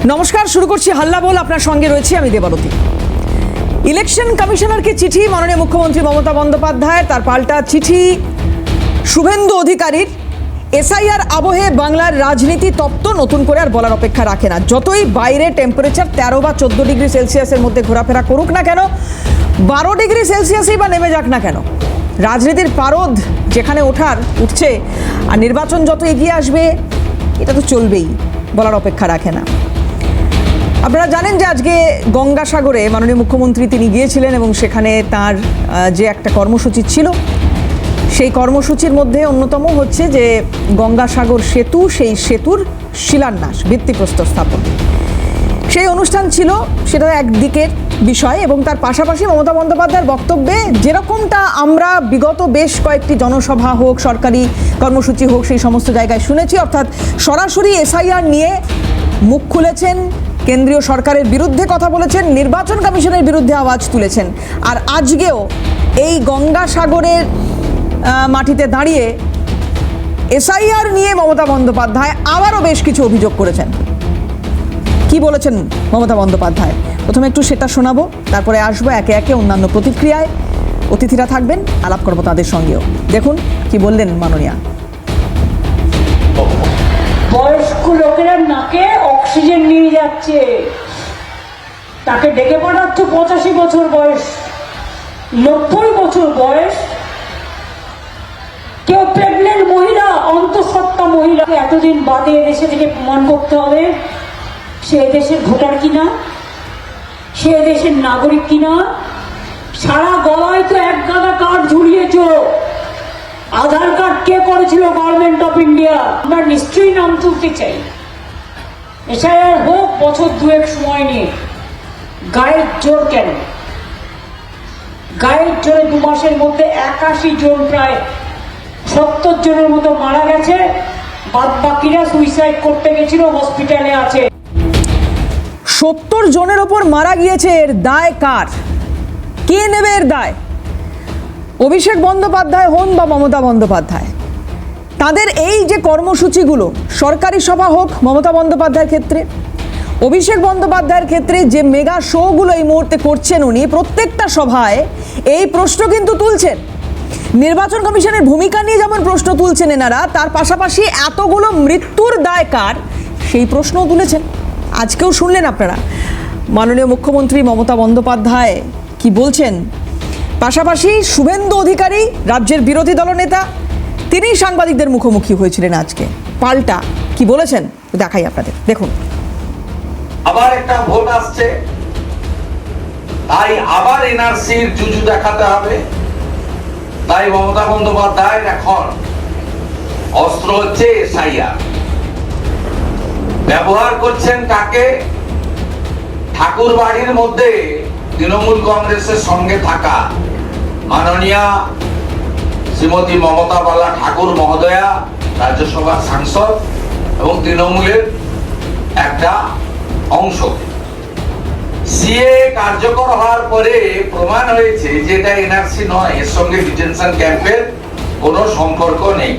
নমস্কার, শুরু করছি হাল্লা বল। আপনার সঙ্গে রয়েছি আমি দেবারতী। ইলেকশন কমিশনারকে চিঠি মাননীয় মুখ্যমন্ত্রী মমতা বন্দ্যোপাধ্যায়, তার পাল্টা চিঠি শুভেন্দু অধিকারীর। এসআইআর আবহে বাংলার রাজনীতি তপ্ত, নতুন করে আর বলার অপেক্ষা রাখে না। যতই বাইরে টেম্পারেচার 13 বা 14 ডিগ্রি সেলসিয়াসের মধ্যে ঘোরাফেরা করুক না কেন, 12 ডিগ্রি সেলসিয়াসেই বা নেমে যাক না কেন, রাজনীতির পারদ যেখানে উঠছে, আর নির্বাচন যত এগিয়ে আসবে এটা তো চলবেই, বলার অপেক্ষা রাখে না। আপনারা জানেন যে আজকে গঙ্গাসাগরে মাননীয় মুখ্যমন্ত্রী তিনি গিয়েছিলেন এবং সেখানে তার যে একটা কর্মসূচি ছিল, সেই কর্মসূচির মধ্যে অন্যতম হচ্ছে যে গঙ্গাসাগর সেতু, সেই সেতুর শিলান্যাস, ভিত্তিপ্রস্তর স্থাপন। সেই অনুষ্ঠান ছিল, সেটা একদিকের বিষয়, এবং তার পাশাপাশি মমতা বন্দ্যোপাধ্যায়ের বক্তব্যে যেরকমটা আমরা বিগত বেশ কয়েকটি জনসভা হোক, সরকারি কর্মসূচি হোক, সেই সমস্ত জায়গায় শুনেছি, অর্থাৎ সরাসরি এসআইআর নিয়ে মুখ খুলেছেন, কেন্দ্রীয় সরকারের বিরুদ্ধে কথা বলেছেন, নির্বাচন কমিশনের বিরুদ্ধে আওয়াজ তুলেছেন। আর আজকেও এই গঙ্গাসাগরের মাটিতে দাঁড়িয়ে এসআইআর নিয়ে মমতা বন্দ্যোপাধ্যায় আবারও বেশ কিছু অভিযোগ করেছেন। কি বলেছেন মমতা বন্দ্যোপাধ্যায়, প্রথমে একটু সেটা শোনাবো, তারপরে আসবো একে একে অন্যান্য প্রতিক্রিয়ায়। অতিথিরা থাকবেন, আলাপ করবো তাদের সঙ্গেও। দেখুন কি বললেন মাননীয়া। বয়স্ক লোকেরা নাকে অক্সিজেন নিয়ে যাচ্ছে, তাকে ডেকে পাঠাচ্ছ 85 বছর বয়স, 90 বছর বয়স। কেউ প্রেগনেন্ট মহিলা, অন্তঃসত্ত্বা মহিলাকে এতদিন বাদে এদেশে থেকে প্রমাণ করতে হবে সে দেশের ভোটার কিনা, সে দেশের নাগরিক কিনা। সারা গলায় তো এক গাদা কার্ড ঝুলিয়েছ। আধার কার্ড কে করেছিল? Government of India. আমরা নিশ্চয়ই নাম তুলতে চাই। এসআইআর হোক, বছর দুয়েক সময় নিয়ে। গায়ের জোর কেন? গায়ের জোরে 2 মাসের মধ্যে 81 জন, প্রায় 70 জনের মতো মারা গেছে। বাদ বাকিরা সুইসাইড করতে গেছিল, হসপিটালে আছে। 70 জনের ওপর মারা গিয়েছে, এর দায় কার? কে নেবে এর দায়? অভিষেক বন্দ্যোপাধ্যায় হন বা মমতা বন্দ্যোপাধ্যায়, তাদের এই যে কর্মসূচিগুলো, সরকারি সভা হোক মমতা বন্দ্যোপাধ্যায়ের ক্ষেত্রে, অভিষেক বন্দ্যোপাধ্যায়ের ক্ষেত্রে যে মেগা শোগুলো এই মুহূর্তে করছেন উনি, প্রত্যেকটা সভায় এই প্রশ্ন কিন্তু তুলছেন। নির্বাচন কমিশনের ভূমিকা নিয়ে যেমন প্রশ্ন তুলছেন এনারা, তার পাশাপাশি এতগুলো মৃত্যুর দায় কার সেই প্রশ্নও তুলেছেন। আজকেও শুনলেন আপনারা মাননীয় মুখ্যমন্ত্রী মমতা বন্দ্যোপাধ্যায় কি বলছেন। পাশাপাশি শুভেন্দু অধিকারী, রাজ্যের বিরোধী দলনেতা, তিনি সাংবাদিকদের মুখোমুখি হয়েছিলেন আজকে। পাল্টা কি বলেছেন দেখাই আপনাদের, দেখুন। আবার একটা ভোট আসছে, তাই আবার এনআরসির জুজু দেখাতে হবে। তাই মমতা বন্দ্যোপাধ্যায়ের এখন অস্ত্র হচ্ছে এসআইআর। ব্যবহার করছেন কাকে? ঠাকুর বাড়ির মধ্যে তৃণমূল কংগ্রেসের সঙ্গে থাকা মাননীয়া শ্রীমতী মমতা বালা ঠাকুর মহোদয়া, রাজ্যসভার সাংসদ এবং তৃণমূলের একটা অংশ। সিএ কার্যকর হওয়ার পরে প্রমাণ হয়েছে যে এটা এনআরসি নয়, এর সঙ্গে ডিটেনশন ক্যাম্পের কোনো সম্পর্ক নেই।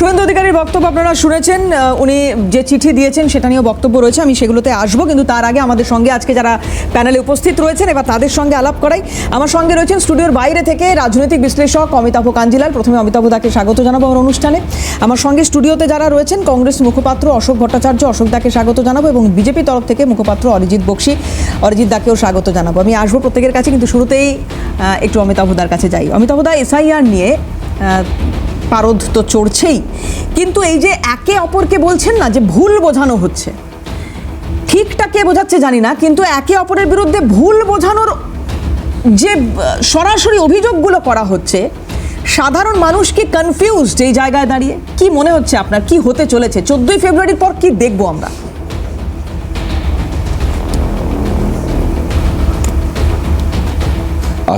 শুভেন্দু অধিকারীর বক্তব্য আপনারা শুনেছেন। উনি যে চিঠি দিয়েছেন সেটা নিয়েও বক্তব্য রয়েছে, আমি সেগুলোতে আসবো, কিন্তু তার আগে আমাদের সঙ্গে আজকে যারা প্যানেলে উপস্থিত রয়েছেন এবার তাদের সঙ্গে আলাপ করাই। আমার সঙ্গে রয়েছেন স্টুডিওর বাইরে থেকে রাজনৈতিক বিশ্লেষক অমিতাভ কাঞ্জিলাল। প্রথমে অমিতাভ দাকে স্বাগত জানাবো আমার অনুষ্ঠানে। আমার সঙ্গে স্টুডিওতে যারা রয়েছেন, কংগ্রেস মুখপাত্র অশোক ভট্টাচার্য, অশোক দাকে স্বাগত জানাবো, এবং বিজেপি তরফ থেকে মুখপাত্র অরিজিৎ বক্সি, অরিজিৎ দাকেও স্বাগত জানাবো। আমি আসবো প্রত্যেকের কাছে, কিন্তু শুরুতেই একটু অমিতাভ দার কাছে যাই। অমিতাভ দা, এসআইআর নিয়ে পারদ তো চড়ছেই, কিন্তু এই যে একে অপরকে বলছেন না যে ভুল বোঝানো হচ্ছে, ঠিকটা কে বোঝাচ্ছে জানি না, কিন্তু একে অপরের বিরুদ্ধে ভুল বোঝানোর যে সরাসরি অভিযোগগুলো করা হচ্ছে, সাধারণ মানুষ কি কনফিউজড এই জায়গায় দাঁড়িয়ে? কি মনে হচ্ছে আপনার, কি হতে চলেছে 14ই ফেব্রুয়ারির পর? কি দেখবো আমরা?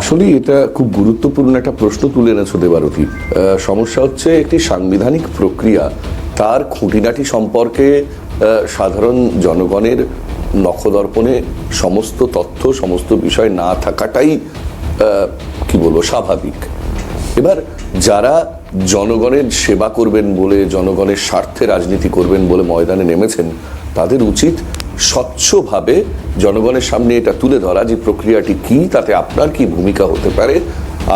আসলে এটা খুব গুরুত্বপূর্ণ একটা প্রশ্ন তুলে এনেছো দেবারতী। সমস্যা হচ্ছে একটি সাংবিধানিক প্রক্রিয়া, তার খুঁটিনাটি সম্পর্কে সাধারণ জনগণের নখদর্পণে সমস্ত তথ্য, সমস্ত বিষয় না থাকাটাই কি বলবো স্বাভাবিক। এবার যারা জনগণের সেবা করবেন বলে, জনগণের স্বার্থে রাজনীতি করবেন বলে ময়দানে নেমেছেন, তাদের উচিত স্বচ্ছভাবে জনগণের সামনে এটা তুলে ধরা যে প্রক্রিয়াটি কি, তাতে আপনার কি ভূমিকা হতে পারে,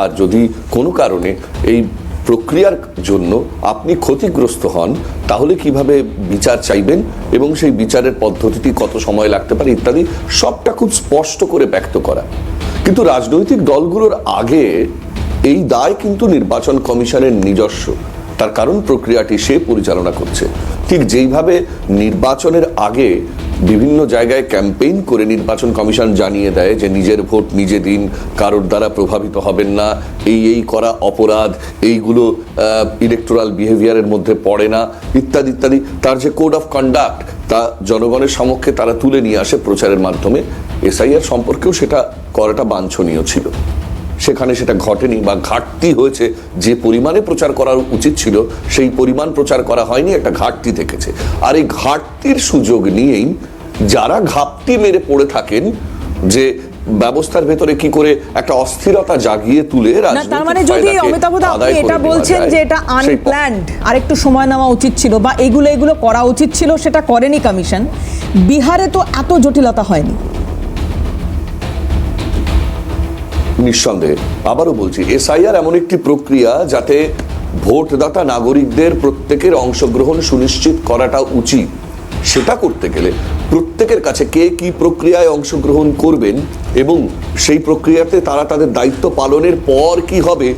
আর যদি কোনো কারণে এই প্রক্রিয়ার জন্য আপনি ক্ষতিগ্রস্ত হন তাহলে কিভাবে বিচার চাইবেন এবং সেই বিচারের পদ্ধতিটি কত সময় লাগতে পারে ইত্যাদি সবটা খুব স্পষ্ট করে ব্যক্ত করা। কিন্তু রাজনৈতিক দলগুলোর আগে এই দায় কিন্তু নির্বাচন কমিশনের নিজস্ব, তার কারণ প্রক্রিয়াটি সে পরিচালনা করছে। ঠিক যেইভাবে নির্বাচনের আগে বিভিন্ন জায়গায় ক্যাম্পেইন করে নির্বাচন কমিশন জানিয়ে দেয় যে নিজের ভোট নিজে দিন, কারোর দ্বারা প্রভাবিত হবেন না, এই করা অপরাধ, এইগুলো ইলেকটোরাল বিহেভিয়ারের মধ্যে পড়ে না ইত্যাদি ইত্যাদি, তার যে কোড অফ কন্ডাক্ট তা জনগণের সমক্ষে তারা তুলে নিয়ে আসে প্রচারের মাধ্যমে। এসআইআর সম্পর্কেও সেটা করাটা বাঞ্ছনীয় ছিল, সেখানে সেটা ঘটেনি বা ঘাটতি হয়েছে। যে পরিমাণে প্রচার করা উচিত ছিল সেই পরিমাণ প্রচার করা হয়নি, একটা ঘাটতি দেখেছে। আর এই ঘাটতির সুযোগ নিয়েই যারা ঘাপটি মেরে পড়ে থাকেন যে ব্যবস্থার ভেতরে কি করে একটা অস্থিরতা জাগিয়ে তুলে তার মানে যদি অমিতাভদা আপনি এটা বলছেন যে এটা আনপ্ল্যান্ড, আর একটু সময় নেওয়া উচিত ছিল বা এগুলো করা উচিত ছিল, সেটা করেনি কমিশন। বিহারে তো এত জটিলতা হয়নি। নিঃসন্দেহে আবারও বলছি, এসআইআর এমন একটি প্রক্রিয়া যাতে ভোটদাতা নাগরিকদের প্রত্যেকের অংশগ্রহণ সুনিশ্চিত করাটা উচিত। সেটা করতে গেলে প্রত্যেকের কাছে কে কি প্রক্রিয়ায় অংশগ্রহণ করবেন এবং সেই প্রক্রিয়াতে তারা তাদের দায়িত্ব পালনের পর কি হবে,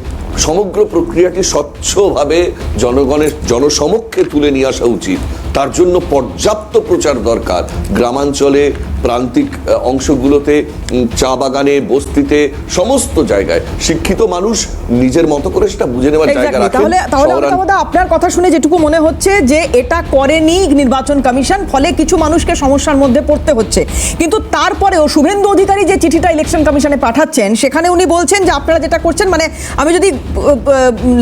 সমগ্র প্রক্রিয়াটি স্বচ্ছভাবে জনগণের জনসমক্ষে তুলে নিয়ে আসা উচিত। তার জন্য পর্যাপ্ত প্রচার দরকার। গ্রামাঞ্চলে, প্রান্তিক অংশগুলোতে, চা বাগানে, বস্তিতে, সমস্ত জায়গায় শিক্ষিত মানুষ নিজের মতো করে সেটা বুঝে নেওয়ার জায়গা রাখেন। তাহলে আপনার কথা শুনে যেটুকু মনে হচ্ছে যে এটা করেনি নির্বাচন কমিশন, ফলে কিছু মানুষকে সমস্যার মধ্যে পড়তে হচ্ছে। কিন্তু তারপরেও শুভেন্দু অধিকারী যে চিঠিটা ইলেকশন কমিশনে পাঠাচ্ছেন, সেখানে উনি বলছেন যে আপনারা যেটা করছেন, মানে আমি যদি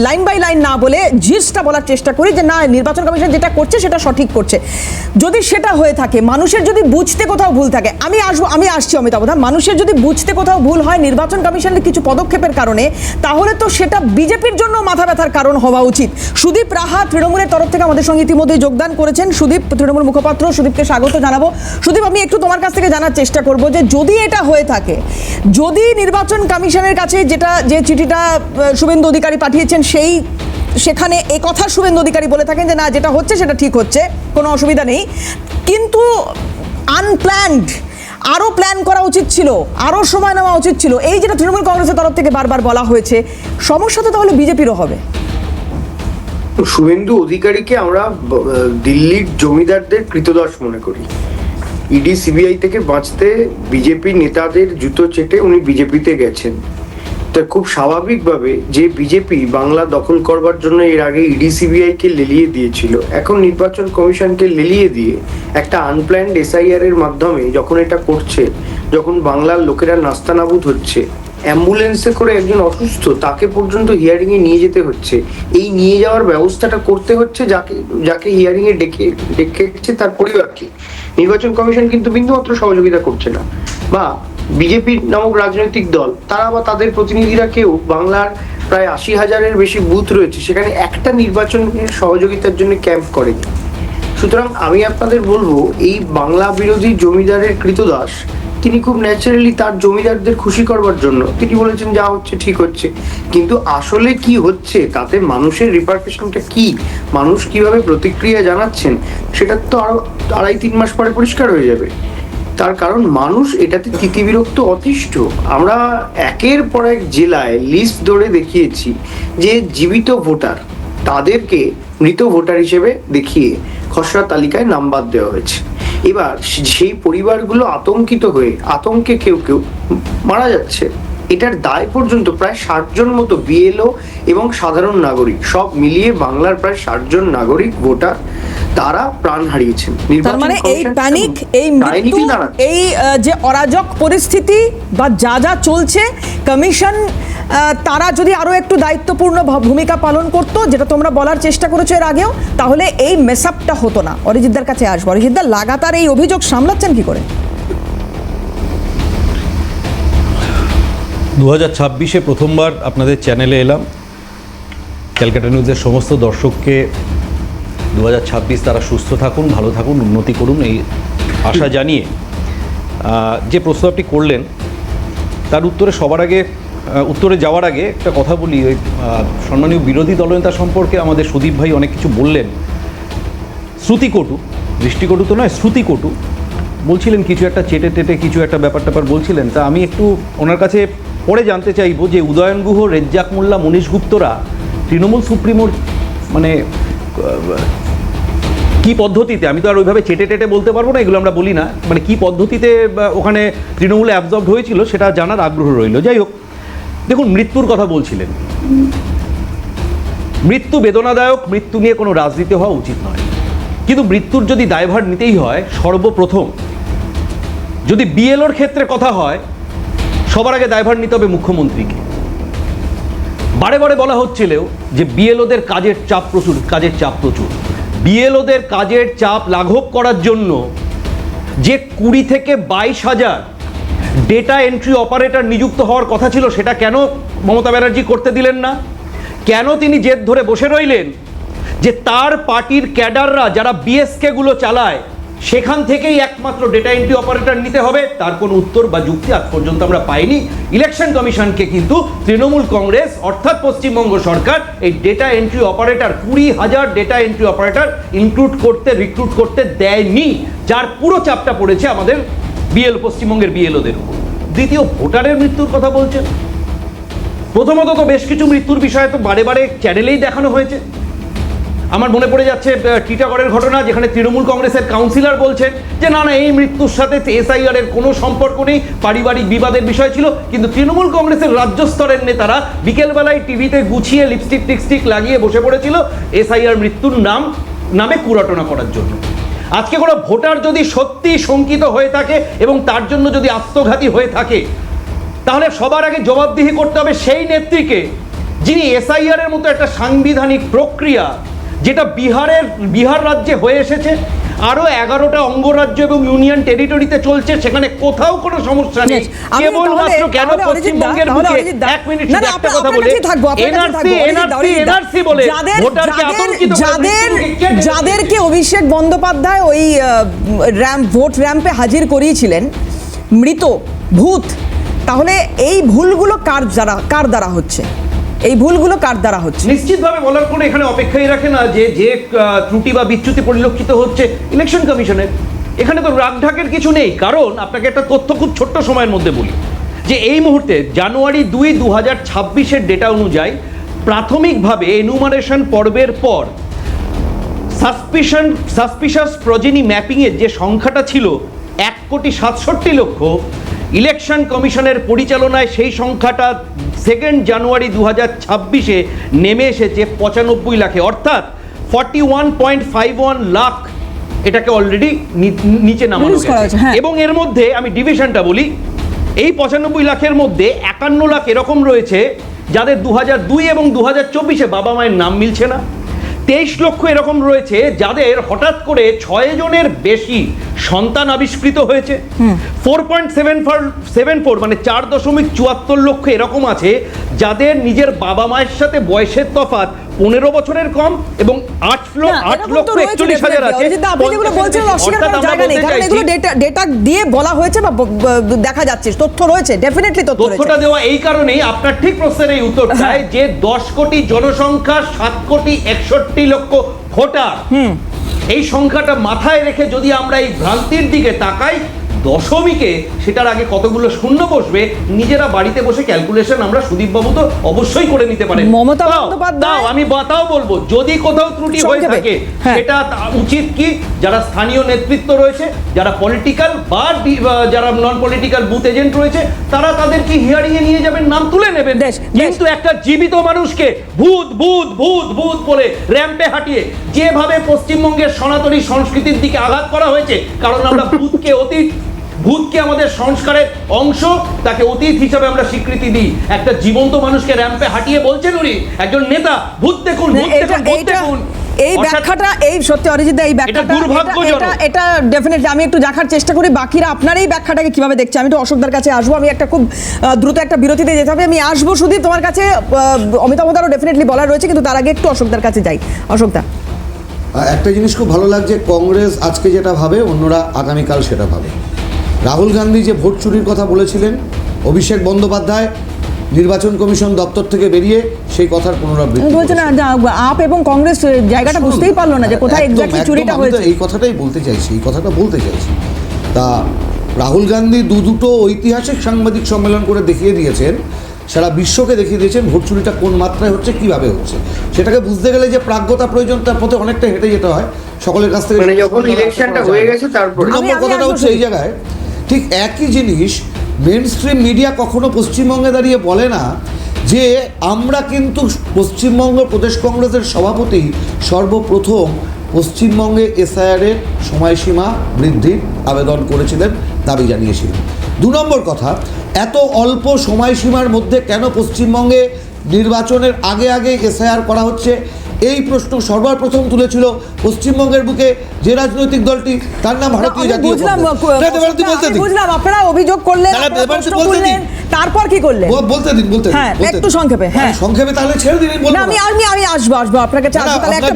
লাইন বাই লাইন না বলে জিস্টটা বলার চেষ্টা করি, যে না, নির্বাচন কমিশন যেটা করছে সেটা সঠিক করছে। যদি সেটা হয়ে থাকে, মানুষের যদি বুঝতে কোথাও ভুল থাকে, আমি আসছি অমিতাভদা, মানুষের যদি বুঝতে কোথাও ভুল হয় নির্বাচন কমিশনের কিছু পদক্ষেপের কারণে, তাহলে তো সেটা বিজেপির জন্য মাথা ব্যথার কারণ হওয়া উচিত। সুদীপ রাহা তৃণমূলের তরফ থেকে আমাদের সঙ্গে ইতিমধ্যে যোগদান করেছেন। সুদীপ, তৃণমূল মুখপাত্র, সুদীপকে স্বাগত জানাবো। সুদীপ, আমি একটু তোমার কাছ থেকে জানার চেষ্টা করব যে যদি এটা হয়ে থাকে, যদি নির্বাচন কমিশনের কাছে যে চিঠিটা শুভেন্দু অধিকারী পাঠিয়েছেন সেখানে এই কথা শুভেন্দু অধিকারী বলে থাকেন যে না, যেটা হচ্ছে সেটা ঠিক হচ্ছে, কোনো অসুবিধা নেই, কিন্তু আনপ্ল্যান্ড, আরও প্ল্যান করা উচিত ছিল, আরও সময় নেওয়া উচিত ছিল, এই যেটা তৃণমূল কংগ্রেসের তরফ থেকে বারবার বলা হয়েছে, সমস্যা তো তাহলে বিজেপিরও হবে। শুভেন্দু অধিকারীকে আমরা দিল্লির জমিদারদের কৃতদাস মনে করি। ইডি সিবিআই থেকে বাঁচতে বিজেপি নেতাদের জুতো চেটে উনি বিজেপিতে গেছেন। তা খুব স্বাভাবিকভাবে যে বিজেপি বাংলা দখল করবার জন্য এর আগে ইডি সিবিআইকে লেলিয়ে দিয়েছিল, এখন নির্বাচন কমিশনকে লেলিয়ে দিয়ে একটা আনপ্ল্যান্ড এসআইআর এর মাধ্যমে যখন এটা করছে, যখন বাংলার লোকেরা নাস্তানাবুদ হচ্ছে, অ্যাম্বুলেন্সে করে একজন অসুস্থ তাকে পর্যন্ত হিয়ারিং এ নিয়ে যেতে হচ্ছে, এই নিয়ে যাওয়ার ব্যবস্থাটা করতে হচ্ছে যাকে হিয়ারিং এ ডেকেছে তার পরিবারকে। নির্বাচন কমিশন কিন্তু বিন্দুমাত্র সহযোগিতা করছে না। বা বিজেপি নামক রাজনৈতিক দল, তারা বা তাদের প্রতিনিধিরা কেউ বাংলার প্রায় 80,000-এর বেশি বুথ রয়েছে, সেখানে একটা নির্বাচনের সহযোগিতার জন্য ক্যাম্প করে। সুতরাং আমি আপনাদের বলবো, এই বাংলা বিরোধী জমিদারের কৃতদাস তিনি খুব ন্যাচারালি তার জমিদারদের খুশি করবার জন্য তিনি বলেছেন যা হচ্ছে ঠিক হচ্ছে, কিন্তু আসলে কি হচ্ছে তাতে মানুষের রিপারকেশনটা কি, মানুষ কিভাবে প্রতিক্রিয়া জানাচ্ছেন, সেটা তো আরো 2.5-3 মাস পরে পরিষ্কার হয়ে যাবে। তার কারণ মানুষ এটাতে তিতিবিরক্ত, অতিষ্ঠ। আমরা একের পর এক জেলায় লিস্ট ধরে দেখিয়েছি যে জীবিত ভোটার তাদেরকে মৃত ভোটার হিসেবে দেখিয়ে খসড়া তালিকায় নাম বাদ দেওয়া হয়েছে। এবার সেই পরিবারগুলো আতঙ্কিত হয়ে আতঙ্কে কেউ মারা যাচ্ছে। এটার দায় পর্যন্ত প্রায় 60 জন মতো বিএলও এবং সাধারণ নাগরিক সব মিলিয়ে বাংলার প্রায় 60 জন নাগরিক ভোটার তারা প্রাণ হারিয়েছেন। তার মানে এই প্যানিক, এই মৃত্যু, এই যে অরাজক পরিস্থিতি বা যা চলছে, কমিশন তারা যদি আরো একটু দায়িত্বপূর্ণ ভূমিকা পালন করতো, যেটা তোমরা বলার চেষ্টা করেছো এর আগেও, তাহলে এই মেসআপটা হতো না। অরিজিৎদার কাছে আসবো। অরিজিৎদা, লাগাতার এই অভিযোগ সামলাচ্ছেন কি করে? 2026-এ প্রথমবার আপনাদের চ্যানেলে এলাম, ক্যালকাটা নিউজের সমস্ত দর্শককে 2026 তারা সুস্থ থাকুন, ভালো থাকুন, উন্নতি করুন এই আশা জানিয়ে যে প্রশ্ন আপনি করলেন তার উত্তরে যাওয়ার আগে একটা কথা বলি। ওই সম্মানীয় বিরোধী দলনেতা সম্পর্কে আমাদের সুদীপ ভাই অনেক কিছু বললেন, শ্রুতিকটু, দৃষ্টিকটু তো নয়, শ্রুতিকটু বলছিলেন, কিছু একটা চেটে কিছু একটা ব্যাপার বলছিলেন। তা আমি একটু ওনার কাছে পরে জানতে চাইবো যে উদয়ন গুহ, রেজ্জাক মোল্লা, মনীশ গুপ্তরা তৃণমূল সুপ্রিমোর মানে কি পদ্ধতিতে, আমি তো আর ওইভাবে চেটে বলতে পারবো না, এগুলো আমরা বলি না, মানে কি পদ্ধতিতে ওখানে তৃণমূলে অ্যাবজর্বড হয়েছিল সেটা জানার আগ্রহ রইল। যাই হোক, দেখুন মৃত্যুর কথা বলছিলেন, মৃত্যু বেদনাদায়ক, মৃত্যু নিয়ে কোনো রাজনীতি হওয়া উচিত নয়, কিন্তু মৃত্যুর যদি দায়ভার নিতেই হয়, সর্বপ্রথম যদি বিএলওর ক্ষেত্রে কথা হয়, সবার আগে দায়ভার নিতে হবে মুখ্যমন্ত্রীকে। বারে বলা হচ্ছিল যে বিএলওদের কাজের চাপ প্রচুর। বিএলওদের কাজের চাপ লাঘব করার জন্য যে 20 থেকে 22,000 ডেটা এন্ট্রি অপারেটর নিযুক্ত হওয়ার কথা ছিল, সেটা কেন মমতা ব্যানার্জি করতে দিলেন না? কেন তিনি জেদ ধরে বসে রইলেন যে তার পার্টির ক্যাডাররা যারা বিএসকে গুলো চালায় সেখান থেকেই একমাত্র ডেটা এন্ট্রি অপারেটর নিতে হবে? তার কোনো উত্তর বা যুক্তি আজ পর্যন্ত আমরা পাইনি। ইলেকশন কমিশনকে কিন্তু তৃণমূল কংগ্রেস অর্থাৎ পশ্চিমবঙ্গ সরকার এই data entry operator 20,000 data entry operator recruit করতে দেয়নি, যার পুরো চাপটা পড়েছে আমাদের পশ্চিমবঙ্গের বিএলওদের উপর। দ্বিতীয়, ভোটারের মৃত্যুর কথা বলছেন। প্রথমত তো বেশ কিছু মৃত্যুর বিষয়ে তো বারে চ্যানেলেই দেখানো হয়েছে। আমার মনে পড়ে যাচ্ছে টিটাগড়ের ঘটনা, যেখানে তৃণমূল কংগ্রেসের কাউন্সিলর বলছেন যে না এই মৃত্যুর সাথে এসআইআর এর কোনো সম্পর্ক নেই, পারিবারিক বিবাদের বিষয় ছিল। কিন্তু তৃণমূল কংগ্রেসের রাজ্য স্তরের নেতারা বিকেলবেলায় টিভিতে গুছিয়ে লিপস্টিক লাগিয়ে বসে পড়েছিল এসআইআর মৃত্যুর নামে কুরটনা করার জন্য। আজকে কোনো ভোটার যদি সত্যি শঙ্কিত হয়ে থাকে এবং তার জন্য যদি আত্মঘাতী হয়ে থাকে, তাহলে সবার আগে জবাবদিহি করতে হবে সেই নেত্রীকে, যিনি এসআইআর এর মতো একটা সাংবিধানিক প্রক্রিয়া, যেটা বিহার রাজ্যে হয়ে এসেছে, আরো 11টা অঙ্গরাজ্য এবং ইউনিয়ন টেরিটরিতে চলছে, সেখানে কোথাও কোনো সমস্যা নেই। কেবলমাত্র কেন পশ্চিমবঙ্গের বুকে, এক মিনিট শুধু একটা কথা বলে, এনআরসি বলে ভোটারকে আতঙ্কিত করে, যাদেরকে অভিষেক বন্দ্যোপাধ্যায় ওই ভোট র্যাম্পে হাজির করিয়েছিলেন মৃত ভূত, তাহলে এই ভুলগুলো কার দ্বারা হচ্ছে? এই ভুলগুলো কার দ্বারা হচ্ছে? নিশ্চিতভাবে বলার কোনো এখানে অপেক্ষাই রাখে না যে ত্রুটি বা বিচ্যুতি পরিলক্ষিত হচ্ছে ইলেকশন কমিশনের। এখানে তো রাগঢাকের কিছু নেই, কারণ আপনাকে একটা তথ্য খুব ছোট্ট সময়ের মধ্যে বলি যে এই মুহূর্তে জানুয়ারি 2, 2026 ডেটা অনুযায়ী প্রাথমিকভাবে এনুমারেশন পর্বের পর সাসপিশাস প্রজেনি ম্যাপিংয়ের যে সংখ্যাটা ছিল 1,67,00,000, ইলেকশন কমিশনের পরিচালনায় সেই সংখ্যাটা 2 জানুয়ারি 2026 নেমে এসেছে 95 লাখে, অর্থাৎ 41.51 লাখ এটাকে অলরেডি নিচে নামানো গেছে। এবং এর মধ্যে আমি ডিভিশনটা বলি, এই 95 লাখের মধ্যে 51 লাখ এরকম রয়েছে যাদের 2002 এবং 2024 বাবা মায়ের নাম মিলছে না। 23 লক্ষ এরকম রয়েছে যাদের হঠাৎ করে 6 জনের বেশি সন্তান আবিষ্কৃত হয়েছে। 4.74 মানে 4.74 লক্ষ এরকম আছে যাদের নিজের বাবা মায়ের সাথে বয়সের তফাৎ 15 বছরের কম, এবং 8,41,000 আছে। ডেটা দিয়ে বলা হয়েছে বা দেখা যাচ্ছে, তথ্য রয়েছে, ডেফিনেটলি তথ্যটা দেওয়া এই কারণেই আপনার ঠিক প্রশ্নের এই উত্তরটায় যে 10 কোটি জনসংখ্যা 7,61,00,000 ভোটার, এই সংখ্যাটা মাথায় রেখে যদি আমরা এই ভ্রান্তির দিকে তাকাই, দশমিকে সেটার আগে কতগুলো শূন্য বসবে, নিজেরা বাড়িতে বসে ক্যালকুলেশন আমরা সুদীপ বাবু তো অবশ্যই করে নিতে পারেন। মমতা বন্দ্যোপাধ্যায়, আমি তাও বলবো যদি কোথাও ত্রুটি হয়ে থাকে সেটা উচিত কি যারা স্থানীয় নেতৃত্ব রয়েছে, যারা পলিটিক্যাল বা যারা নন পলিটিক্যাল বুথ এজেন্ট রয়েছে, তারা তাদেরকে হিয়ারিং এ নিয়ে যাবেন, নাম তুলে নেবেন। কিন্তু একটা জীবিত মানুষকে ভূত ভূত ভূত ভূত বলে র্যাম্পে হাঁটিয়ে যেভাবে পশ্চিমবঙ্গের সনাতনী সংস্কৃতির দিকে আঘাত করা হয়েছে, কারণ আমরা ভূতকে আমাদের সংস্কারের অংশ, তাকে অতীত হিসাবে আমরা স্বীকৃতি দিই। একটা জীবন্ত মানুষকে র্যাম্পে হাঁটিয়ে বলছেন উনি একজন নেতা, ভূত দেখুন ভূত দেখুন ভূত দেখুন। এই ব্যাখ্যাটা, এই সত্যি অরিজিৎ দা, এই ব্যাখ্যাটা দুর্ভাগ্যজনক। এটা ডেফিনেটলি আমি একটু দেখার চেষ্টা করি বাকিরা আপনার এই ব্যাখ্যাটাকে কিভাবে দেখছে। আমি তো অশোকদার কাছে আসবো, আমি একটা খুব দ্রুত একটা বিরতিতে যেতে হবে, আমি আসবো সুদীপ তোমার কাছে, অমিতাভদারও ডেফিনেটলি বলার রয়েছে, কিন্তু তার আগে একটু অশোকদার কাছে যাই। অশোকদা, একটা জিনিস খুব ভালো লাগছে, কংগ্রেস আজকে যেটা ভাবে অন্যরা আগামীকাল সেটা ভাবে। রাহুল গান্ধী যে ভোট চুরির কথা বলেছিলেন, অভিষেক বন্দ্যোপাধ্যায় নির্বাচন কমিশন দপ্তর থেকে বেরিয়ে সেই কথার পুনরাবৃত্তি বলছে না আপ এবং কংগ্রেস জায়গাটা বুঝতেই পারলো না যে কোথায় এক্স্যাক্টলি চুরিটা হয়েছে। এই কথাটা বলতে চাইছি। তা রাহুল গান্ধী দুটো ঐতিহাসিক সাংবাদিক সম্মেলন করে দেখিয়ে দিয়েছেন, সারা বিশ্বকে দেখিয়ে দিয়েছেন ভোট চুরিটা কোন মাত্রায় হচ্ছে, কিভাবে হচ্ছে। সেটাকে বুঝতে গেলে যে প্রাজ্ঞতা প্রয়োজন, তার পথে অনেকটা হেঁটে যেতে হয় সকলের কাছ থেকে। মানে যখন ইলেকশনটা হয়ে গেছে তারপরে কথাটা হচ্ছে এই জায়গায় ঠিক একই জিনিস মেন স্ট্রিম মিডিয়া কখনো পশ্চিমবঙ্গে দাঁড়িয়ে বলে না যে আমরা কিন্তু পশ্চিমবঙ্গ প্রদেশ কংগ্রেসের সভাপতি সর্বপ্রথম পশ্চিমবঙ্গে এসআইআরের সময়সীমা বৃদ্ধির আবেদন করেছিলেন, দাবি জানিয়েছিলেন। 2 নম্বর কথা, এত অল্প সময়সীমার মধ্যে কেন পশ্চিমবঙ্গে নির্বাচনের আগে আগে এসআইআর করা হচ্ছে, এই প্রশ্ন সর্বপ্রথম তুলেছিল পশ্চিমবঙ্গের বুকে যে রাজনৈতিক দলটি, তার নাম ভারতীয় জাতীয় কংগ্রেস। বুঝলাম আপনারা অভিযোগ করলেন, তারপর কি করলেন বলতে দিন হ্যাঁ একটু সংক্ষেপে। হ্যাঁ সংক্ষেপে তাহলে ছেড়ে দিন, না আমি আসবো আপনার কাছে, তাহলে একটা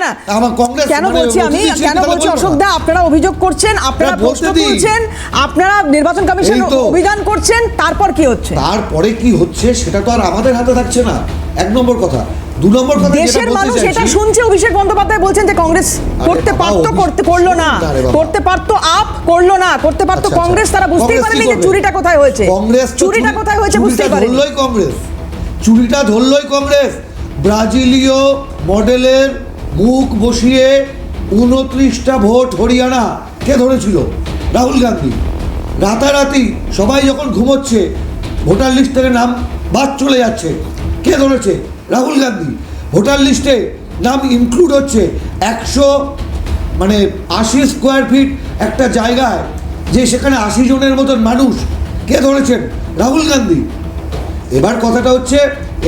না আমার কংগ্রেস কেন বলছি আমি, কেন বলছি অশোকদা, আপনারা অভিযোগ করছেন, আপনারা প্রশ্ন তুলছেন, আপনারা নির্বাচন কমিশন অভিযান করছেন, তারপর কি হচ্ছে, তারপরে কি হচ্ছে সেটা তো আর আমাদের হাতে থাকছে না, 1 নম্বর কথা। 2 নম্বর কথা, দেশের মানুষ এটা শুনছে, অভিষেক বন্দ্যোপাধ্যায় বলছেন যে কংগ্রেস করতে পারতো, করলো না, করতে পারতো আপ, করলো না, করতে পারতো কংগ্রেস, তারা বুঝতেই পারেনি যে চুরিটা কোথায় হয়েছে, চুরিটা কোথায় হয়েছে বুঝতেই পারেনি। চুরিটা ধরলই কংগ্রেস। ব্রাজিলীয় মডেলের মুখ বসিয়ে 29টা ভোট হরিয়ানা কে ধরেছিল? রাহুল গান্ধী। রাতারাতি সবাই যখন ঘুমোচ্ছে, ভোটার লিস্ট থেকে নাম বাদ চলে যাচ্ছে, কে ধরেছে? রাহুল গান্ধী। ভোটার লিস্টে নাম ইনক্লুড হচ্ছে 180 স্কোয়ার ফিট একটা জায়গায়, যে সেখানে 80 জনের মতন মানুষ, কে ধরেছেন? রাহুল গান্ধী। এবার কথাটা হচ্ছে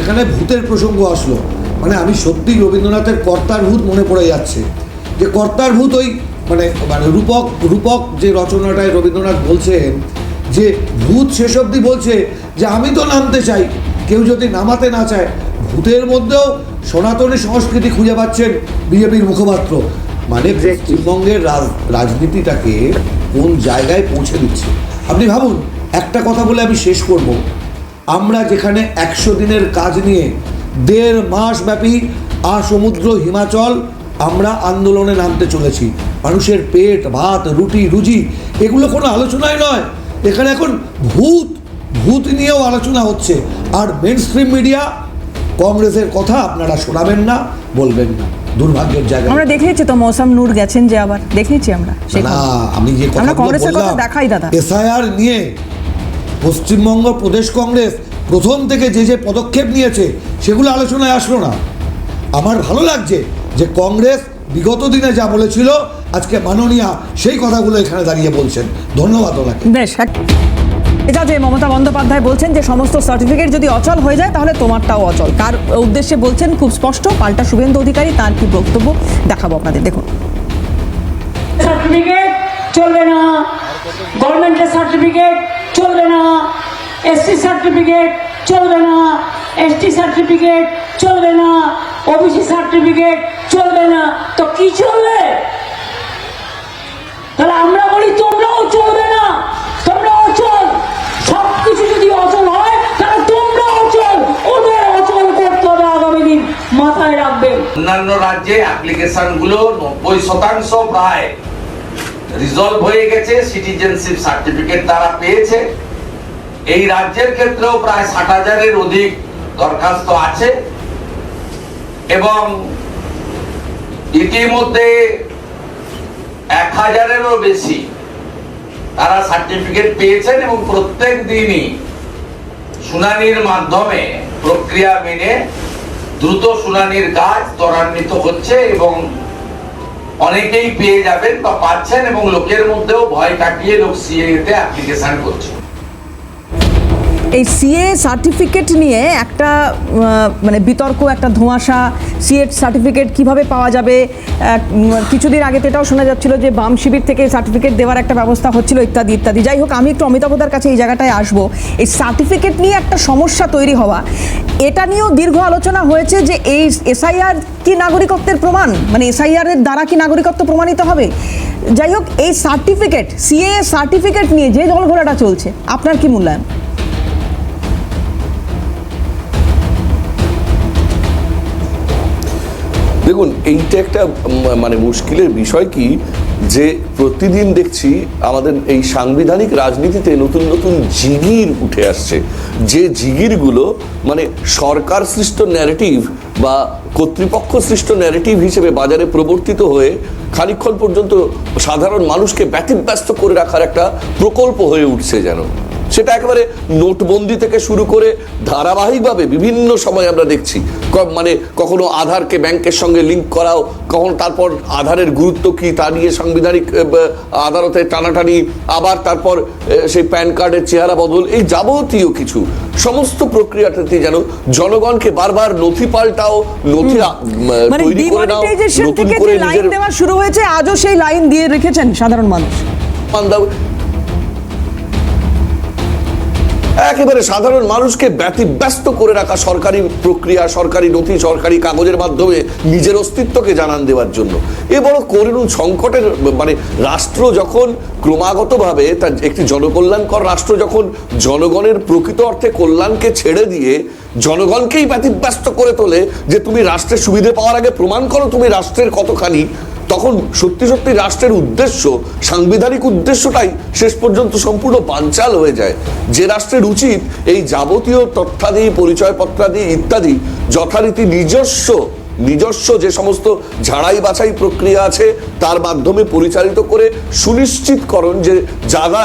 এখানে ভূতের প্রসঙ্গ আসলো, মানে আমি সত্যি রবীন্দ্রনাথের কর্তার ভূত মনে পড়ে যাচ্ছে, যে কর্তার ভূত ওই মানে রূপক যে রচনাটায় রবীন্দ্রনাথ বলছেন যে ভূত শেষ অবধি বলছে যে আমি তো নামতে চাই, কেউ যদি নামাতে না চায়। ভূতের মধ্যেও সনাতনী সংস্কৃতি খুঁজে পাচ্ছেন বিজেপির মুখপাত্র, মানে পশ্চিমবঙ্গের রাজনীতিটাকে কোন জায়গায় পৌঁছে দিচ্ছে। আপনি ভাবুন, একটা কথা বলে আমি শেষ করব, আমরা যেখানে 100 দিনের কাজ নিয়ে 1.5 মাস ব্যাপী সমুদ্র হিমাচল আমরা আন্দোলনে নামতে চলেছি, মানুষের পেট ভাত রুটি রুজি এগুলো কোনো আলোচনায় নয়, এখানে এখন ভূত নিয়েও আলোচনা হচ্ছে। আর মেন স্ট্রিম মিডিয়া কংগ্রেসের কথা আপনারা শোনাবেন না, বলবেন না, দুর্ভাগ্যের জায়গা। আমরা দেখেছি তো মৌসাম নূর গেছেন যে, আবার দেখেছি আমরা, না আমি যে কথা বললাম দেখাই দাদা, এসআইআর নিয়ে পশ্চিমবঙ্গ প্রদেশ কংগ্রেস প্রথম থেকে যে পদক্ষেপ নিয়েছে সেগুলো আলোচনায় আসলো না। আমার ভালো লাগছে যে কংগ্রেস বিগত দিনে যা বলেছিল আজকে মাননীয়া সেই কথাগুলো এখানে দাঁড়িয়ে বলছেন। ধন্যবাদ ওনাকে। বেশ, এটা যে মমতা বন্দ্যোপাধ্যায় বলছেন যে সমস্ত সার্টিফিকেট যদি অচল হয়ে যায় তাহলে তোমারটাও অচল, কার উদ্দেশ্যে বলছেন খুব স্পষ্ট, পাল্টা শুভেন্দু অধিকারী, তার কি বক্তব্য দেখাবো আপনাদের, দেখুন। সার্টিফিকেট চলবে না, গভর্নমেন্টের সার্টিফিকেট চলবে না, এসসি সার্টিফিকেট চলবে না, এসটি সার্টিফিকেট চলবে না, ওবিসি সার্টিফিকেট চলবে না, তো কি চলবে? তাহলে আমরা বলি তোমরাও চলবে না, তোমরা অচল। সবকিছু যদি অচল হয় তাহলে তোমরা অচল, ওদের অচল করতে হবে আগামী দিন, মাথায় রাখবেন। অন্যান্য রাজ্যে অ্যাপ্লিকেশন গুলো 90% প্রায় রিজলভ হয়ে গেছে, সিটিজেনশিপ সার্টিফিকেট তারা পেয়েছে। এই রাজ্যের ক্ষেত্রেও প্রায় 60,000-এর অধিক দরখাস্ত আছে এবং ইতিমধ্যে 1,000-এরও বেশি তারা সার্টিফিকেট পেয়েছেন এবং প্রত্যেক দিনই শুনানির মাধ্যমে প্রক্রিয়া মেনে দ্রুত শুনানির কাজ ত্বরান্বিত হচ্ছে এবং অনেকেই পেয়ে যাবেন বা পাচ্ছেন এবং লোকের মধ্যেও ভয় কাটিয়ে লোক সিএতে অ্যাপ্লিকেশন করছে। এই সিএ সার্টিফিকেট নিয়ে একটা মানে বিতর্ক, একটা ধোঁয়াশা, সিএ সার্টিফিকেট কিভাবে পাওয়া যাবে। কিছুদিন আগে তো এটাও শোনা যাচ্ছিল যে বাম শিবির থেকে সার্টিফিকেট দেওয়ার একটা ব্যবস্থা হচ্ছিল, ইত্যাদি ইত্যাদি। যাই হোক, আমি একটু অমিতাভদার কাছে এই জায়গাটায় আসবো। এই সার্টিফিকেট নিয়ে একটা সমস্যা তৈরি হওয়া, এটা নিয়েও দীর্ঘ আলোচনা হয়েছে যে এই এসআইআর কি নাগরিকত্বের প্রমাণ, মানে এসআইআর এর দ্বারা কি নাগরিকত্ব প্রমাণিত হবে। যাই হোক, এই সার্টিফিকেট, সিএ সার্টিফিকেট নিয়ে যে জলঘোলাটা চলছে, আপনার কি মূল্যায়ন? দেখুন, এইটা একটা মানে মুশকিলের বিষয় কি, যে প্রতিদিন দেখছি আমাদের এই সাংবিধানিক রাজনীতিতে নতুন নতুন জিগির উঠে আসছে, যে জিগিরগুলো মানে সরকার সৃষ্ট ন্যারেটিভ বা কর্তৃপক্ষ সৃষ্ট ন্যারেটিভ হিসেবে বাজারে প্রবর্তিত হয়ে খানিকক্ষণ পর্যন্ত সাধারণ মানুষকে ব্যতিব্যস্ত করে রাখার একটা প্রকল্প হয়ে উঠছে যেন। সেটা একেবারে নোটবন্দি থেকে শুরু করে ধারাবাহিকভাবে বিভিন্ন সময় আমরা দেখছি, মানে কখনো আধারকে ব্যাংকের সঙ্গে লিঙ্ক করাও, কখনো তারপর আধারের গুরুত্ব কি তা নিয়ে সাংবিধানিক আদালতে টানাটানি, আবার তারপর সেই প্যান কার্ডের চেহারা বদল, এই যাবতীয় কিছু সমস্ত প্রক্রিয়াটাতে যেন জনগণকে বারবার নথি পাল্টাও, নথি মানে তৈরি করে নাও, ডিমনিটাইজেশন নতুন থেকে করে যে লাইন দেওয়া শুরু হয়েছে, আজও সেই লাইন দিয়ে রেখেছেন সাধারণ মানুষ। একেবারে সাধারণ মানুষকে ব্যতিব্যস্ত করে রাখা সরকারি প্রক্রিয়া, সরকারি নথি, সরকারি কাগজের মাধ্যমে নিজের অস্তিত্বকে জানান দেওয়ার জন্য। এ বড় করুণ সংকটের, মানে রাষ্ট্র যখন ক্রমাগতভাবে তার একটি জনকল্যাণকর রাষ্ট্র যখন জনগণের প্রকৃত অর্থে কল্যাণকে ছেড়ে দিয়ে জনগণকেই ব্যতিব্যস্ত করে তোলে যে তুমি রাষ্ট্রের সুবিধে পাওয়ার আগে প্রমাণ করো তুমি রাষ্ট্রের কতখানি, তখন সত্যি সত্যি রাষ্ট্রের উদ্দেশ্য, সাংবিধানিক উদ্দেশ্যটাই শেষ পর্যন্ত সম্পূর্ণ বানচাল হয়ে যায়। যে রাষ্ট্রের উচিত এই যাবতীয় তথ্যাদি, পরিচয়পত্রাদি ইত্যাদি যথারীতি নিজস্ব যে সমস্ত ঝাড়াই বাছাই প্রক্রিয়া আছে তার মাধ্যমে পরিচালিত করে সুনিশ্চিতকরণ যে যারা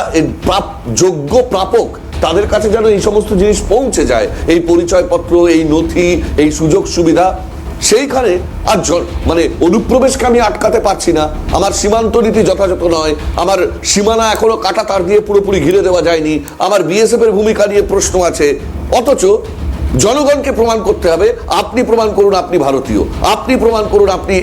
যোগ্য প্রাপক তাদের কাছে যেন এই সমস্ত জিনিস পৌঁছে যায়, এই পরিচয়পত্র, এই নথি, এই সুযোগ সুবিধা, সেইখানে আর মানে অনুপ্রবেশকে আমি আটকাতে পারছি না, আমার সীমান্ত নীতি যথাযথ নয়, আমার সীমানা এখনো কাটা তার দিয়ে পুরোপুরি ঘিরে দেওয়া যায়নি, আমার বিএসএফ এর ভূমিকা নিয়ে প্রশ্ন আছে, অথচ জনগণকে প্রমাণ করতে হবে আপনি প্রমাণ করুন আপনি ভারতীয়, আপনি প্রমাণ করুন আপনি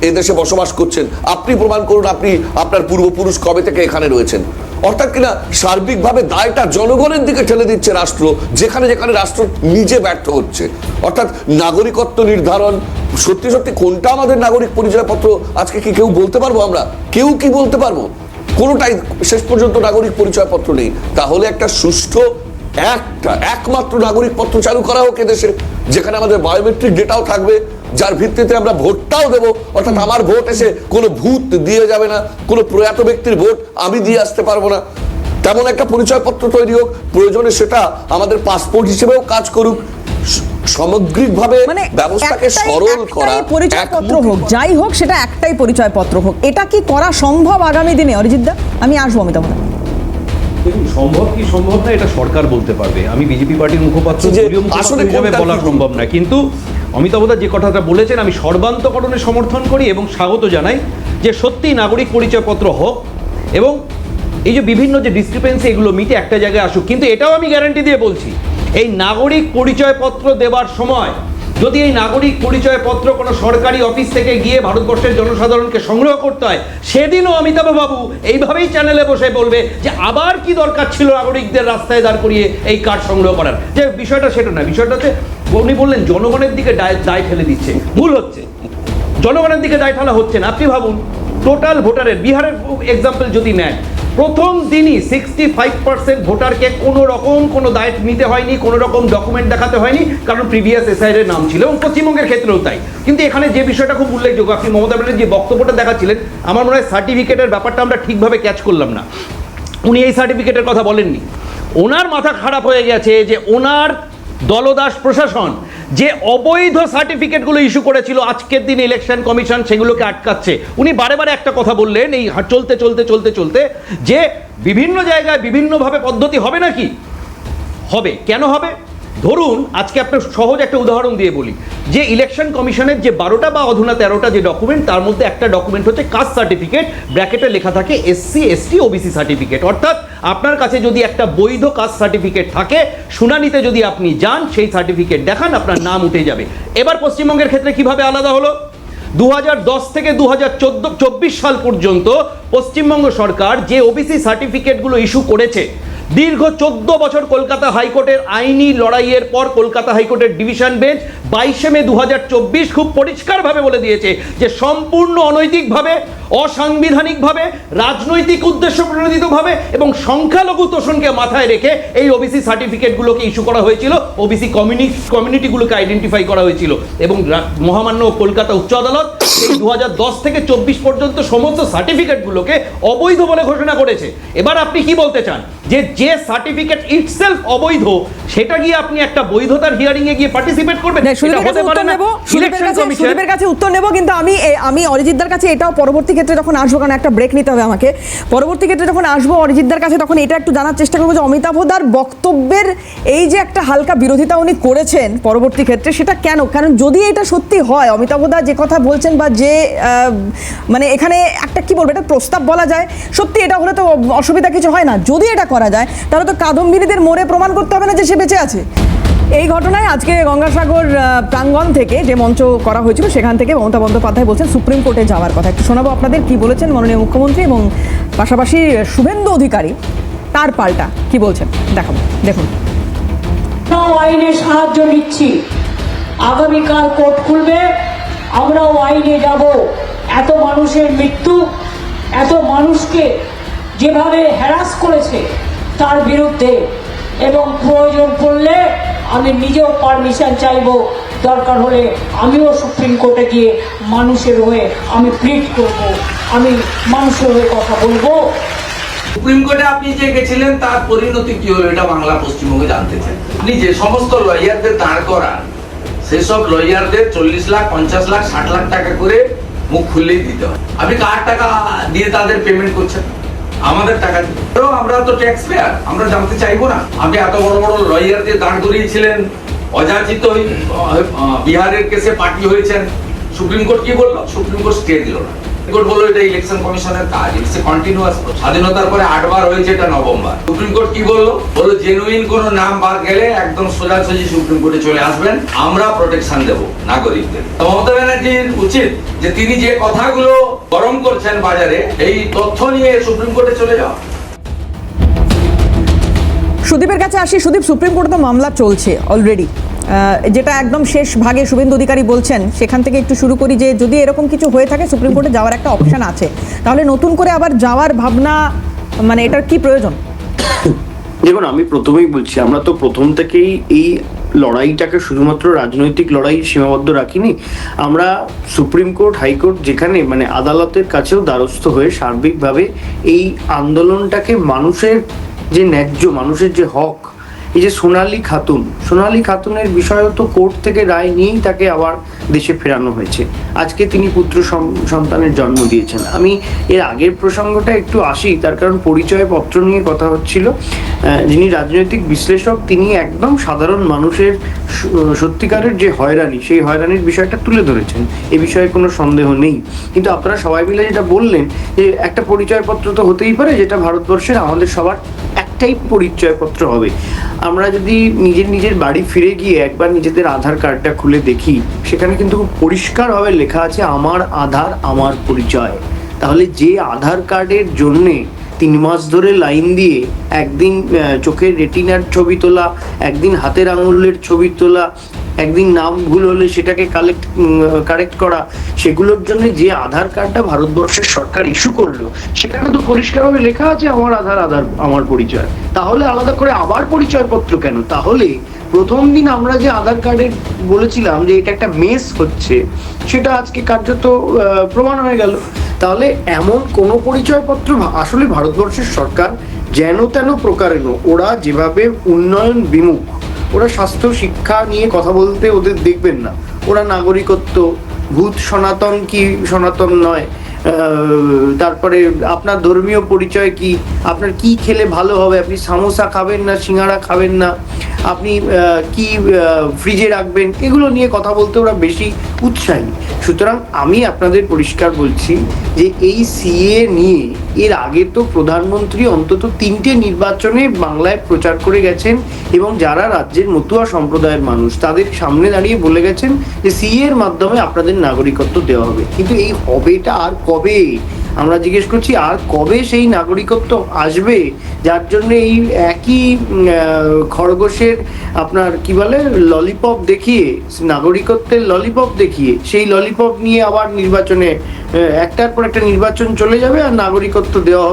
এদেশে বসবাস করছেন, আপনি প্রমাণ করুন আপনি আপনার পূর্বপুরুষ কবে থেকে এখানে রয়েছেন। অর্থাৎ কিনা সার্বিকভাবে দায়টা জনগণের দিকে ঠেলে দিচ্ছে রাষ্ট্র, যেখানে যেখানে রাষ্ট্র নিজে ব্যর্থ হচ্ছে। অর্থাৎ নাগরিকত্ব নির্ধারণ, সত্যি সত্যি কোনটা আমাদের নাগরিক পরিচয়পত্র আজকে কি কেউ বলতে পারবো? আমরা কেউ কি বলতে পারবো? কোনোটাই শেষ পর্যন্ত নাগরিক পরিচয়পত্র নেই। তাহলে একটা সুষ্ঠু একমাত্র নাগরিকপত্র চালু করা হোক এদেশে, যেখানে আমাদের বায়োমেট্রিক ডেটাও থাকবে, যার ভিত্তিতে আমরা ভোটটাও দেবো। অর্থাৎ আমার ভোট এসে কোনো ভূত দিয়ে যাবে না, কোনো প্রয়াত ব্যক্তির ভোট আমি দিয়ে আসতে পারবো না, তেমন একটা পরিচয়পত্র তৈরি হোক। প্রয়োজনে সেটা আমাদের পাসপোর্ট হিসেবেও কাজ করুক। সামগ্রিকভাবে ব্যবস্থাকে সরল করা, পরিচয়পত্র হোক, যাই হোক সেটা একটাই পরিচয়পত্র হোক। এটা কি করা সম্ভব আগামী দিনে? অরিজিৎ দা, আমি আসবো অমিতাভ। দেখুন, সম্ভব কি সম্ভব না এটা সরকার বলতে পারবে, আমি বিজেপি পার্টির মুখপাত্র হিসেবে বলা সম্ভব না। কিন্তু অমিতাভদা যে কথাটা বলেছেন আমি সর্বান্তকরণে সমর্থন করি এবং স্বাগত জানাই যে সত্যি নাগরিক পরিচয়পত্র হোক এবং এই যে বিভিন্ন যে ডিসক্রিপেন্সি এগুলো মিটে একটা জায়গায় আসুক। কিন্তু এটাও আমি গ্যারান্টি দিয়ে বলছি, এই নাগরিক পরিচয়পত্র দেওয়ার সময় যদি এই নাগরিক পরিচয়পত্র কোনো সরকারি অফিস থেকে গিয়ে ভারতবর্ষের জনসাধারণকে সংগ্রহ করতে হয়, সেদিনও অমিতাভ বাবু এইভাবেই চ্যানেলে বসে বলবে যে আবার কি দরকার ছিল নাগরিকদের রাস্তায় দাঁড় করিয়ে এই কার্ড সংগ্রহ করার। যে বিষয়টা সেটা না, বিষয়টা হচ্ছে উনি বললেন জনগণের দিকে দায় ঠেলে দিচ্ছে, ভুল হচ্ছে, জনগণের দিকে দায় ঠেলা হচ্ছে না। আপনি ভাবুন টোটাল ভোটারের, বিহারের এক্সাম্পল যদি নেন, প্রথম দিনই 65% ভোটারকে কোনো রকম কোনো দায়িত্ব নিতে হয়নি, কোনো রকম ডকুমেন্ট দেখাতে হয়নি, কারণ প্রিভিয়াস এসআইআর এর নাম ছিল, এবং পশ্চিমবঙ্গের ক্ষেত্রেও তাই। কিন্তু এখানে যে বিষয়টা খুব উল্লেখযোগ্য, আপনি মমতা ব্যানার্জির যে বক্তব্যটা দেখাচ্ছিলেন, আমার মনে হয় সার্টিফিকেটের ব্যাপারটা আমরা ঠিকভাবে ক্যাচ করলাম না। উনি এই সার্টিফিকেটের কথা বলেননি, ওনার মাথা খারাপ হয়ে গেছে যে ওনার দলদাস প্রশাসন যে অবৈধ সার্টিফিকেটগুলো ইস্যু করেছিল আজকের দিন ইলেকশন কমিশন সেগুলোকে আটকাচ্ছে। উনি বারে বারে একটা কথা বললেন এই চলতে চলতে চলতে চলতে যে বিভিন্ন জায়গায় বিভিন্নভাবে পদ্ধতি হবে নাকি, হবে। কেন হবে? ধরুন আজকে আপনার সহজ একটা উদাহরণ দিয়ে বলি, যে ইলেকশন কমিশনের যে 12টা বা অধুনা 13টা যে ডকুমেন্ট, তার মধ্যে একটা ডকুমেন্ট হচ্ছে কাস্ট সার্টিফিকেট, ব্র্যাকেটে লেখা থাকে SC ST OBC সার্টিফিকেট। অর্থাৎ আপনার কাছে যদি একটা বৈধ কাস্ট সার্টিফিকেট থাকে, শুনানিতে যদি আপনি যান, সেই সার্টিফিকেট দেখান, আপনার নাম উঠে যাবে। এবার পশ্চিমবঙ্গের ক্ষেত্রে কিভাবে আলাদা হলো? 2010 থেকে 2024 সাল পর্যন্ত পশ্চিমবঙ্গ সরকার যে ওবিসি সার্টিফিকেটগুলো ইস্যু করেছে, দীর্ঘ 14 বছর কলকাতা হাইকোর্টের আইনি লড়াইয়ের পর কলকাতা হাইকোর্টের ডিভিশন বেঞ্চ 22 মে 2024 খুব পরিষ্কারভাবে বলে দিয়েছে যে সম্পূর্ণ অনৈতিকভাবে, অসাংবিধানিকভাবে, রাজনৈতিক উদ্দেশ্য প্রণোদিতভাবে এবং সংখ্যালঘু তোষণকে মাথায় রেখে এই ওবিসি সার্টিফিকেটগুলোকে ইস্যু করা হয়েছিল, ওবিসি কমিউনিটিগুলোকে আইডেন্টিফাই করা হয়েছিল এবং মহামান্য কলকাতা উচ্চ আদালত এই 2010 থেকে 24 পর্যন্ত সমস্ত সার্টিফিকেটগুলোকে অবৈধ বলে ঘোষণা করেছে। এবার আপনি কি বলতে চান যে সার্টিফিকেট ইটসেলফ অবৈধ, সেটা গিয়ে আপনি একটা বৈধতার হিয়ারিং এ গিয়ে পার্টিসিপেট করবেন? এটা হতে পারে না। সুদীপের কাছে উত্তর নেব, কিন্তু আমি অরিজিৎদার কাছে এটাও পরবর্তী ক্ষেত্রে যখন আসবো, কারণ একটা ব্রেক নিতে হবে আমাকে, পরবর্তী ক্ষেত্রে যখন আসবো অরিজিৎদার কাছে তখন এটা একটু জানার চেষ্টা করবো যে অমিতাভদার বক্তব্যের এই যে একটা হালকা বিরোধিতা উনি করেছেন পরবর্তী ক্ষেত্রে, সেটা কেন? কারণ যদি এটা সত্যি হয়, অমিতাভদা যে কথা বলছেন বা যে মানে এখানে একটা কি বলবো, এটা প্রস্তাব বলা যায়, সত্যি এটা হলে তো অসুবিধা কিছু হয় না। যদি এটা করা যায় তাহলে তো কাদম্বিনীদের মোড়ে প্রমাণ করতে হবে না যে সে বেঁচে আছে। এই ঘটনায় আজকে গঙ্গাসাগর প্রাঙ্গণ থেকে যে মঞ্চ করা হয়েছিল, সেখান থেকে মমতা বন্দ্যোপাধ্যায় বলছেন সুপ্রিম কোর্টে যাওয়ার কথা। একটু শোনাবো আপনাদের কি বলেছেন মাননীয় মুখ্যমন্ত্রী, এবং পাশাপাশি শুভেন্দু অধিকারী তার পাল্টা কি বলছেন দেখাবো, দেখুন। আইনের সাহায্য নিচ্ছি, আগামীকাল কোর্ট খুলবে, আমরাও আইনে যাব। এত মানুষের মৃত্যু, এত মানুষকে যেভাবে হ্যারাস করেছে তার বিরুদ্ধে, এবং প্রয়োজন পড়লে আমি নিজেও পারমিশন চাইবো, দরকার হলে আমিও সুপ্রিম কোর্টে গিয়ে মানুষের হয়ে আমি প্লিড করব, আমি মানুষের হয়ে কথা বলবো। সুপ্রিম কোর্টে আপনি যে গেছিলেন তার পরিণতি কি হলো, এটা বাংলা পশ্চিমবঙ্গে জানতে চাই। আপনি যে সমস্ত লয়ারদের দাঁড় করান, সেসব লয়ারদের 40 লাখ, 50 লাখ, 60 লাখ টাকা করে মুখ খুললেই দিতে হয়। আপনি কার টাকা দিয়ে তাদের পেমেন্ট করছেন? আমাদের টাকা দিয়ে। আমরা তো ট্যাক্স পেয়ার, আমরা জানতে চাইবো না? আপনি এত বড় বড় লয়ারদের দাঁড় করিয়েছিলেন, অযাচিত বিহারের কেসে পার্টি হয়েছেন। সুপ্রিম কোর্ট কি বললো? সুপ্রিম কোর্ট স্টে দিল না। কোর্ট বললো এটা ইলেকশন কমিশনের কাজ, ইটস এ কন্টিনিউয়াস। স্বাধীনতার পরে 8 বার হয়েছে, এটা 9ম বার। সুপ্রিম কোর্ট কি বললো? বললো জেনুইন কোন নাম বাদ গেলে একদম সোজাসুজি সুপ্রিম কোর্টে চলে আসবেন, আমরা প্রোটেকশন দেব নাগরিকদের। মমতা ব্যানার্জির উচিত যে তিনি যে কথাগুলো গরম করছেন বাজারে, এই তথ্য নিয়ে সুপ্রিম কোর্টে চলে যাওয়া। সুদীপের কাছে আসি। সুদীপ, সুপ্রিম কোর্টে তো মামলা চলছে অলরেডি, যেটা একদম শেষ ভাগে শুভেন্দু অধিকারী বলছেন, সেখান থেকে একটু শুরু করি যে যদি এরকম কিছু হয়ে থাকে সুপ্রিম কোর্টে যাওয়ার একটা অপশন আছে, তাহলে নতুন করে আবার যাওয়ার ভাবনা মানে এটার কি প্রয়োজন? দেখুন, আমি প্রথমেই বলছি, আমরা তো প্রথম থেকেই এই লড়াইটাকে শুধুমাত্র রাজনৈতিক লড়াই সীমাবদ্ধ রাখিনি। আমরা সুপ্রিম কোর্ট, হাইকোর্ট, যেখানে মানে আদালতের কাছেও দ্বারস্থ হয়ে সার্বিকভাবে এই আন্দোলনটাকে মানুষের যে ন্যায্য, মানুষের যে হক, এই যে সোনালী খাতুনের বিষয়ও তো কোর্ট থেকে রায় নিয়েই তাকে আবার দেশে ফেরানো হয়েছে। আজকে তিনি পুত্র সন্তানের জন্ম দিয়েছেন। আমি এর আগের প্রসঙ্গটা একটু আসি, তার কারণ পরিচয়পত্র নিয়ে কথা হচ্ছিল। যিনি রাজনৈতিক বিশ্লেষক, তিনি একদম সাধারণ মানুষের সত্যিকারের যে হয়রানি, সেই হয়রানির বিষয়টা তুলে ধরেছেন, এ বিষয়ে কোনো সন্দেহ নেই। কিন্তু আপনারা সবাই মিলে যেটা বললেন যে একটা পরিচয়পত্র তো হতেই পারে, যেটা ভারতবর্ষের আমাদের সবার একটাই পরিচয়পত্র হবে। আমরা যদি নিজের বাড়ি ফিরে গিয়ে একবার নিজেদের আধার কার্ডটা খুলে দেখি, সেখানে কিন্তু খুব পরিষ্কারভাবে লেখা আছে আমার আধার আমার পরিচয়। তাহলে যে আধার কার্ডের জন্যে 3 মাস ধরে লাইন দিয়ে, একদিন চোখের রেটিনার ছবি তোলা, একদিন হাতের আঙুলের ছবি তোলা, একদিন নাম ভুল হলে সেটাকে কারেক্ট করা, সেগুলোর জন্য যে আধার কার্ডটা ভারতবর্ষের সরকার ইস্যু করলো, সেখানে তো পরিষ্কারভাবে লেখা আছে আমার আধার আমার পরিচয়। তাহলে আলাদা করে আবার পরিচয়পত্র কেন? তাহলে প্রথম দিন আমরা যে আধার কার্ডের বলেছিলাম যে এটা একটা মেস হচ্ছে, সেটা আজকে কার্যত প্রমাণ হয়ে গেল। তাহলে এমন কোনো পরিচয়পত্র আসলে ভারতবর্ষের সরকার যেন তেন প্রকারেণ, ওরা যেভাবে উন্নয়ন বিমুখ, ওরা স্বাস্থ্য শিক্ষা নিয়ে কথা বলতে ওদের দেখবেন না। ওরা নাগরিকত্ব, ভূত সনাতন কি সনাতন নয়, তারপরে আপনার ধর্মীয় পরিচয় কি, আপনার কি খেলে ভালো হবে, আপনি সামোসা খাবেন না সিঙ্গারা খাবেন না, আপনি কি ফ্রিজে রাখবেন, এগুলো নিয়ে কথা বলতে ওরা বেশি উৎসাহী। সুতরাং আমি আপনাদের পরিষ্কার বলছি যে এই সিএ নিয়ে এর আগে তো প্রধানমন্ত্রী অন্তত 3টে নির্বাচনে বাংলায় প্রচার করে গেছেন এবং যারা রাজ্যের মতুয়া সম্প্রদায়ের মানুষ তাদের সামনে দাঁড়িয়ে বলে গেছেন যে সিএ এর মাধ্যমে আপনাদের নাগরিকত্ব দেওয়া হবে। কিন্তু এই হবেটা আর কবে? আমরা জিজ্ঞেস করছি আর কবে সেই নাগরিকত্ব আসবে, যার জন্য এই একই খরগোশের আপনার কি বলে ললিপপ দেখিয়ে, নাগরিকত্বের ললিপপ দেখিয়ে সেই ললিপপ নিয়ে আবার নির্বাচনে একটার পর একটা নির্বাচন চলে যাবে আর নাগরিকত্ব দেওয়া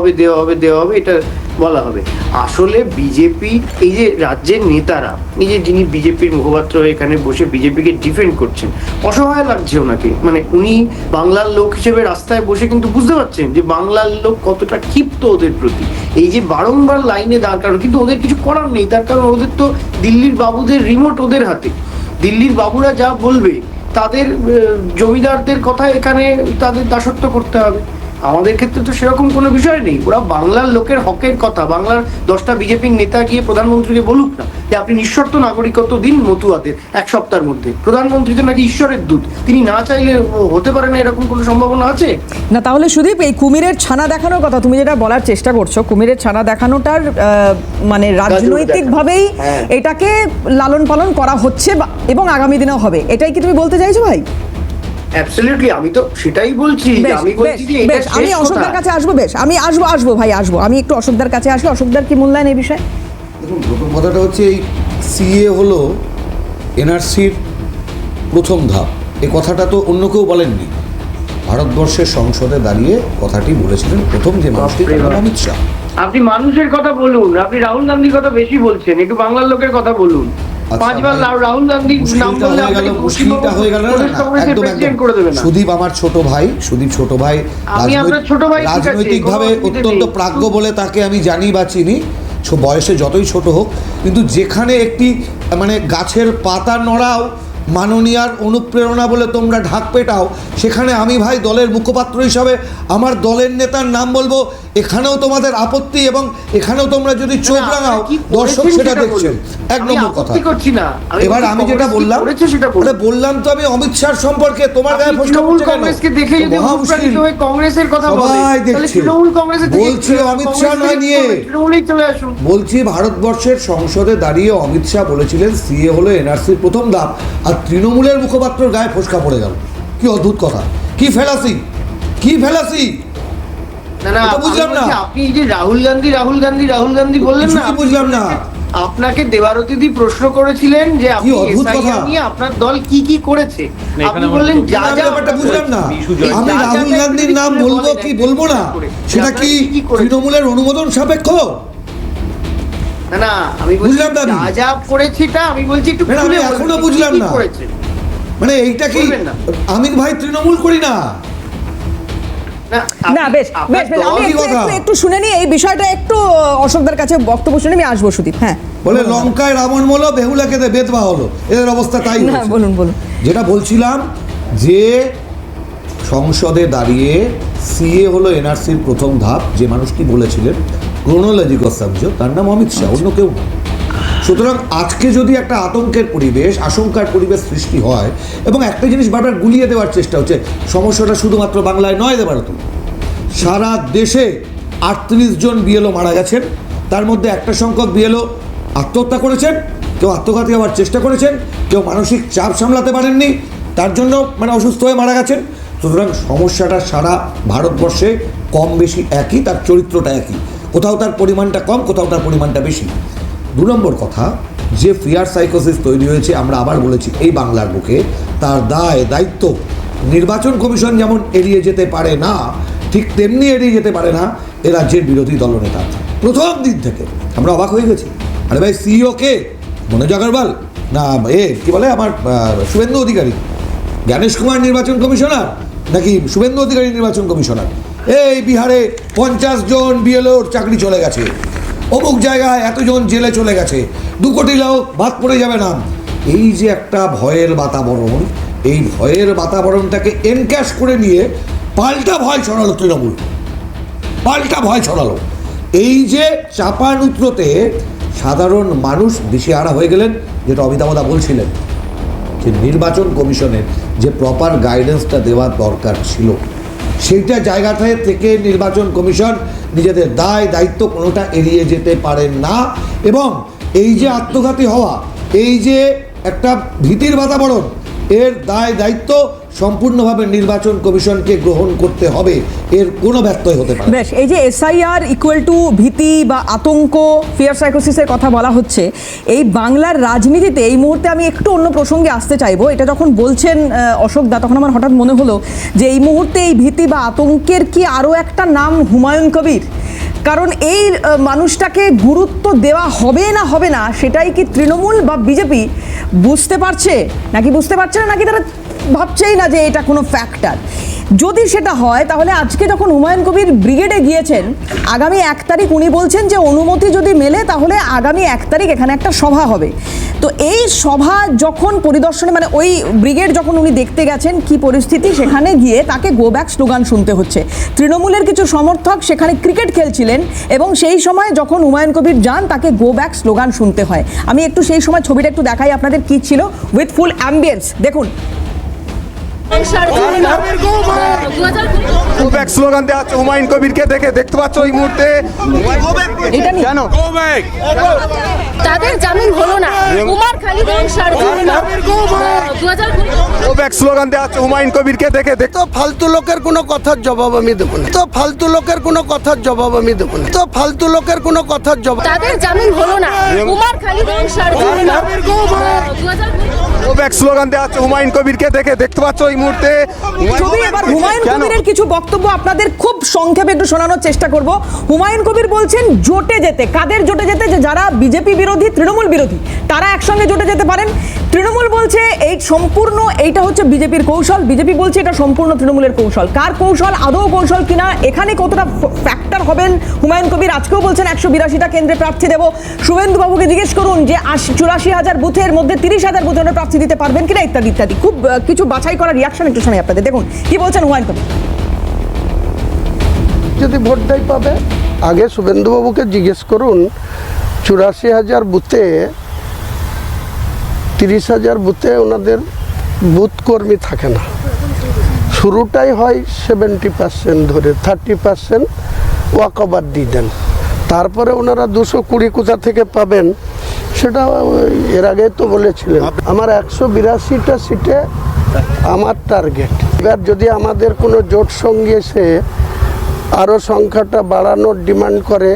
হবে এটা বলা হবে। আসলে বিজেপি এই যে রাজ্যের নেতারা, এই যে যিনি বিজেপির মুখপাত্র হয়ে এখানে বসে বিজেপিকে ডিফেন্ড করছেন, অসহায় লাগছে ওনাকে। মানে উনি বাংলার লোক হিসেবে রাস্তায় বসে কিন্তু বুঝতে পারছেন যে বাংলার লোক কতটা ক্ষিপ্ত ওদের প্রতি। এই যে বারংবার লাইনে দাঁড় কারণ, কিন্তু ওদের কিছু করার নেই, তার কারণ ওদের তো দিল্লির বাবুদের রিমোট ওদের হাতে। দিল্লির বাবুরা যা বলবে তাদের জমিদারদের কথা এখানে তাদের দাসত্ব করতে হবে। আমাদের ক্ষেত্রে তো সেরকম কোনো বিষয় নেই। ওরা বাংলার লোকের হকের কথা, বাংলার 10টা বিজেপির নেতা গিয়ে প্রধানমন্ত্রীকে বলুক না যে আপনি নিঃশর্ত নাগরিকত্ব দিন মতুয়াদের 1 সপ্তাহের মধ্যে। প্রধানমন্ত্রী তো নাকি ঈশ্বরের দূত, তিনি না চাইলে হতে পারে না, এরকম কোনো সম্ভাবনা আছে? না, তাহলে সুদীপ, এই কুমিরের ছানা দেখানোর কথা তুমি যেটা বলার চেষ্টা করছো, কুমিরের ছানা দেখানোটার মানে রাজনৈতিকভাবেই এটাকে লালন পালন করা হচ্ছে এবং আগামী দিনেও হবে, এটাই কি তুমি বলতে চাইছো ভাই? অ্যাবসলিউটলি, আমি তো সেটাই বলছি। আমি বলছি যে এটা শেষ কথা। আমি অশোকদার কাছে আসবো, আমি আসবো ভাই, আমি একটু অশোকদার কাছে আসি। অশোকদার কি মূল্যায়ন এই বিষয়ে? দেখুন, প্রথম কথাটা হচ্ছে এই সিএ হলো এনআরসির প্রথম ধাপ। এই কথাটা তো অন্য কেউ বলেননি। ভারতবর্ষের সংসদে দাঁড়িয়ে কথাটি বলেছিলেন প্রথম যে মানুষটি, তার নাম অমিত শাহ। আপনি মানুষের কথা বলুন, আপনি রাহুল গান্ধীর কথা বেশি বলছেন, একটু বাংলার লোকের কথা বলুন। 5 বার রাহুল গান্ধীর নাম বললে মুশকিলটা হয়ে গেল না। সুদীপ আমার ছোট ভাই, রাজনৈতিকভাবে অত্যন্ত প্রাজ্ঞ বলে তাকে আমি জানি বা চিনি, বয়সে যতই ছোট হোক, কিন্তু যেখানে একটি মানে গাছের পাতা নড়াও মাননীয়ার অনুপ্রেরণা বলে তোমরা ঢাক পেটাও, সেখানে আমি ভাই দলের মুখপাত্র হিসাবে আমার দলের নেতার নাম বলবো, এখানেও তোমাদের আপত্তি এবং এখানেও তোমরা যদি চোখ রাঙাও দর্শক সেটা দেখছেন। 1 নম্বর কথা। এবার আমি যেটা বললাম, বললাম তো আমি অমিত শাহ সম্পর্কে, তোমার গায়ে ফসকা পড়ছে কেন? কংগ্রেসের কথা সবাই দেখছে, বলছি অমিত শাহ নয় নিয়ে, বলছি ভারতবর্ষের সংসদে দাঁড়িয়ে অমিত শাহ বলেছিলেন সিএ হলো এনআরসির প্রথম ধাপ, আর তৃণমূলের মুখপাত্রের গায়ে ফসকা পড়ে গেল। কি অদ্ভুত কথা, কি ফেলাসি! না, বুঝলাম না। আপনি যে রাহুল গান্ধী বললেন না, বুঝলাম না। আপনাকে দেবারতিদি প্রশ্ন করেছিলেন যে আপনি এসআইআর নিয়ে আপনার দল কি করেছে, আপনি বললেন যা ব্যাপারটা বুঝলাম না। আমি রাহুল গান্ধীর নাম বলবো কি বলবো না, সেটা কি তৃণমূলের অনুমোদন সাপেক্ষ? না, আমি বুঝলাম না যা করেছি, তা আমি বলছি একটু আমি এখনো বুঝলাম না। মানে এইটা কি আমি ভাই তৃণমূল করি না। না, বেশ আমি একটু শুনে নি এই বিষয়টা, একটু অশোকদার কাছে বক্তব্য শুনে আমি আসবো। সুদীপ, হ্যাঁ বলে লঙ্কায় রাবণ বলো, বেহুলাকে বেদবা হলো, এদের অবস্থা তাই। বলুন। যেটা বলছিলাম যে সংসদে দাঁড়িয়ে সিএ হলো এনআরসির প্রথম ধাপ, যে মানুষটি বলেছিলেন ক্রোনোলজি কনসামজো, তার নাম অমিত শাহ, অন্য কেউ না। সুতরাং আজকে যদি একটা আশঙ্কার পরিবেশ সৃষ্টি হয়, এবং একটা জিনিস বারবার গুলিয়ে দেওয়ার চেষ্টা হচ্ছে, সমস্যাটা শুধুমাত্র বাংলায় নয় দেবারত, সারা দেশে 38 জন বিএলও মারা গেছেন, তার মধ্যে একটা সংখ্যক বিএলও আত্মহত্যা করেছেন, কেউ আত্মঘাতী হওয়ার চেষ্টা করেছেন, কেউ মানসিক চাপ সামলাতে পারেননি, তার জন্য মানে অসুস্থ হয়ে মারা গেছেন। সুতরাং সমস্যাটা সারা ভারতবর্ষে কম বেশি একই, তার চরিত্রটা একই, কোথাও তার পরিমাণটা কম, কোথাও তার পরিমাণটা বেশি। 2 নম্বর কথা, যে ফিয়ার সাইকোসিস তৈরি হয়েছে, আমরা আবার বলেছি এই বাংলার বুকে, তার দায়িত্ব নির্বাচন কমিশন যেমন এড়িয়ে যেতে পারে না, ঠিক তেমনি এড়িয়ে যেতে পারে না এ রাজ্যের বিরোধী দলনেতা। প্রথম দিন থেকে আমরা অবাক হয়ে গেছি, আরে ভাই সিইও কে? মনোজ আগরওয়াল না কি বলে আমার শুভেন্দু অধিকারী? জ্ঞানেশ কুমার নির্বাচন কমিশনার নাকি শুভেন্দু অধিকারী নির্বাচন কমিশনার? এই বিহারে 50 জন বিএলওর চাকরি চলে গেছে, অমুক জায়গায় এতজন জেলে চলে গেছে, 2 কোটি লোক বাদ পড়ে যাবে না। এই যে একটা ভয়ের বাতাবরণ, এই ভয়ের বাতাবরণটাকে এনক্যাশ করে নিয়ে পাল্টা ভয় ছড়ালো তৃণমূল, এই যে চাপানুত্রতে সাধারণ মানুষ দিশেহারা হয়ে গেলেন, যেটা অমিতাভদা বলছিলেন যে নির্বাচন কমিশনের যে প্রপার গাইডেন্সটা দেওয়ার দরকার ছিল, সেইটা জায়গাতে থেকে নির্বাচন কমিশন নিজেদের দায় দায়িত্ব কোনোটা এড়িয়ে যেতে পারেন না। এবং এই যে আত্মঘাতী হওয়া, এই যে একটা ভীতির বাতাবরণ, এর দায় দায়িত্ব সম্পূর্ণভাবে নির্বাচন কমিশনকে গ্রহণ করতে হবে, এর কোনো ব্যত্যয় হতে পারে না। বেশ, এই যে এসআইআর ইকুয়াল টু ভীতি বা আতঙ্ক, ফিয়ার সাইকোসিসের কথা বলা হচ্ছে, এই বাংলার রাজনীতিতে এই মুহূর্তে আমি একটু অন্য প্রসঙ্গে আসতে চাইবো। এটা যখন বলছেন অশোক দা, তখন আমার হঠাৎ মনে হলো যে এই মুহূর্তে এই ভীতি বা আতঙ্কের কি আরও একটা নাম হুমায়ুন কবির? কারণ এই মানুষটাকে গুরুত্ব দেওয়া হবে না হবে না সেটাই কি তৃণমূল বা বিজেপি বুঝতে পারছে, নাকি বুঝতে পারছে না, নাকি তারা ভাবছেই না যে এটা কোনো ফ্যাক্টর? যদি সেটা হয় তাহলে আজকে যখন হুমায়ুন কবির ব্রিগেডে গিয়েছেন, আগামী 1 তারিখ উনি বলছেন যে অনুমতি যদি মেলে তাহলে আগামী 1 তারিখ এখানে একটা সভা হবে। তো এই সভা যখন পরিদর্শনে, মানে ওই ব্রিগেড যখন উনি দেখতে গেছেন কি পরিস্থিতি, সেখানে গিয়ে তাকে গো ব্যাক স্লোগান শুনতে হচ্ছে। তৃণমূলের কিছু সমর্থক সেখানে ক্রিকেট খেলছিলেন এবং সেই সময় যখন হুমায়ুন কবির যান তাকে গো ব্যাক স্লোগান শুনতে হয়। আমি একটু সেই সময় ছবিটা একটু দেখাই আপনাদের কি ছিল, উইথ ফুল অ্যাম্বিয়েন্স দেখুন। স্লোগান দেওয়া হচ্ছে হুমায়ুন কবিরকে দেখতে পাচ্ছ এই মুহূর্তে এটা নিয়ে কেন তাদের জামিন হলো না, কুমারখালী ব্যাংক স্লোগান দেওয়া হচ্ছে হুমায়ুন কবিরকে তো ফালতু লোকের কোনো কথার জবাব আমি দেবো না, তো ফালতু লোকের কোনো কথার জবাব আমি দেবো না, তো ফালতু লোকের কোনো কথার জবাব। তাদের জামিন হলো না, কুমারখালী ব্যাংক স্লোগান দেওয়া হচ্ছে হুমায়ুন কবিরকে দেখতে পাচ্ছ এই মুহূর্তে যদি এবার হুমায়ুন কবিরের কিছু বক্তব্য আপনাদের খুব সংক্ষেপে একটু শোনানোর চেষ্টা করব। হুমায়ুন কবির বলছেন জোটে যেতে, কাদের জোটে যেতে? যে যারা বিজেপি বিরোধী, তৃণমূল বিরোধী, তারা একসঙ্গে জোটে যেতে পারেন। তৃণমূল বলছে এই সম্পূর্ণ এইটা হচ্ছে বিজেপির কৌশল, বিজেপি বলছে এটা সম্পূর্ণ তৃণমূলের কৌশল। কার কৌশল, আদৌ কৌশল কিনা, এখানে কতটা ফ্যাক্টর হবেন হুমায়ুন কবির? আজকেও বলছেন 182টা কেন্দ্রে প্রার্থী দেব। শুভেন্দু বাবুকে জিজ্ঞেস করুন যে 84,000 বুথের মধ্যে 30,000 বুথে প্রার্থী দিতে পারবেন কিনা, ইত্যাদি ইত্যাদি। খুব কিছু বাছাই করা রিয়াকশন একটু শোনাই আপনাদের, দেখুন কি বলছেন হুমায়ুন কবির। যদি ভোট দেয় পাবে, আগে শুভেন্দুবাবুকে জিজ্ঞেস করুন 84,000 বুথে 30,000 বুথে ওনাদের বুথ কর্মী থাকে না। শুরুটাই হয় 70% ধরে, 30% ওয়াকওভার দিয়ে দেন, তারপরে ওনারা 220 কোথা থেকে পাবেন সেটা এর আগে তো বলেছিলেন। আমার 182টা সিটে আমার টার্গেট। এবার যদি আমাদের কোনো জোট সঙ্গী এসে আরও সংখ্যাটা বাড়ানোর ডিমান্ড করে,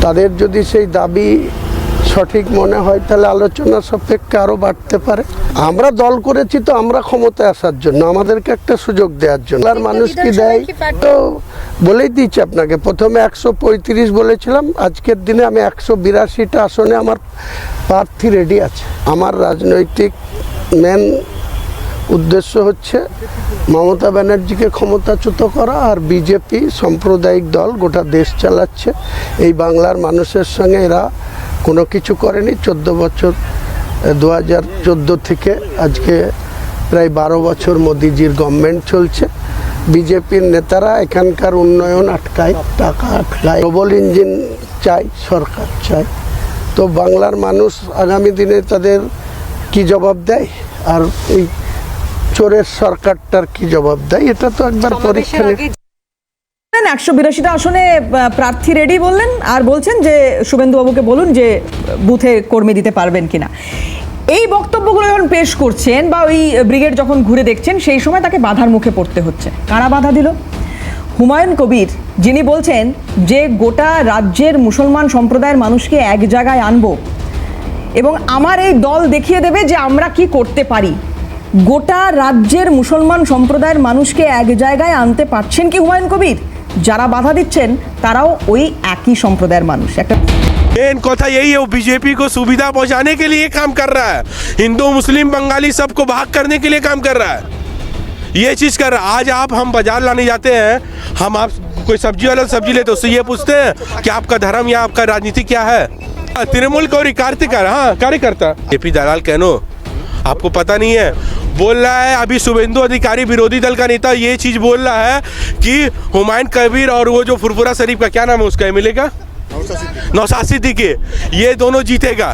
তাদের যদি সেই দাবি সঠিক মনে হয় তাহলে আলোচনা সাপেক্ষে আরও বাড়তে পারে। আমরা দল করেছি তো আমরা ক্ষমতায় আসার জন্য, আমাদেরকে একটা সুযোগ দেওয়ার জন্য। আর মানুষ কি দেয় তো বলেই দিচ্ছি আপনাকে, প্রথমে 135 বলেছিলাম, আজকের দিনে আমি 182টা আসনে আমার প্রার্থী রেডি আছে। আমার রাজনৈতিক মেন উদ্দেশ্য হচ্ছে মমতা ব্যানার্জিকে ক্ষমতাচ্যুত করা, আর বিজেপি সাম্প্রদায়িক দল গোটা দেশ চালাচ্ছে। এই বাংলার মানুষের সঙ্গে এরা কোনো কিছু করেনি। 14 বছর, 2014 থেকে আজকে প্রায় 12 বছর মোদিজির গভর্নমেন্ট চলছে। বিজেপির নেতারা এখানকার উন্নয়ন আটকায়, টাকা আটকায়, ডবল ইঞ্জিন চাই, সরকার চাই। তো বাংলার মানুষ আগামী দিনে তাদের কি জবাব দেয়, আর এই চোরের সরকারটার কি জবাব দেয়, এটা তো একবার পরীক্ষা। 182টা আসনে প্রার্থী রেডি বললেন, আর বলছেন যে শুভেন্দু বাবুকে বলুন যে বুথে কর্মী দিতে পারবেন কিনা। এই বক্তব্যগুলো যখন পেশ করছেন বা ওই ব্রিগেড যখন ঘুরে দেখছেন, সেই সময় তাকে বাধার মুখে পড়তে হচ্ছে। কারা বাধা দিল? হুমায়ুন কবির, যিনি বলছেন যে গোটা রাজ্যের মুসলমান সম্প্রদায়ের মানুষকে এক জায়গায় আনবো এবং আমার এই দল দেখিয়ে দেবে যে আমরা কি করতে পারি। গোটা রাজ্যের মুসলমান সম্প্রদায়ের মানুষকে এক জায়গায় আনতে পারছেন কি হুমায়ুন কবির? যারা বাধা দিচ্ছেন তারাও ওই একই সম্প্রদায়ের মানুষ। একটা मेन कथा यही है, वो बीजेपी को सुविधा पहुंचाने के लिए काम कर रहा है, हिंदू मुस्लिम बंगाली सबको भाग करने के लिए काम कर रहा है, ये चीज़ कर रहा है। आज हम बाजार लाने जाते हैं, हम आप कोई सब्जी वाला सब्जी लेते उससे ये पूछते हैं कि आपका धर्म या आपका राजनीति क्या है। तृणमूल को कार्यकर्ता जेपी दलाल कहनो आपको पता नहीं है, बोल रहा है अभी शुभेंदु अधिकारी विरोधी दल का नेता ये चीज़ बोल रहा है कि हुमायूं कबीर और वो जो फुरफुरा शरीफ का क्या नाम है उसका एमएलए का, नौशाद सिद्दीकी, ये दोनों जीतेगा।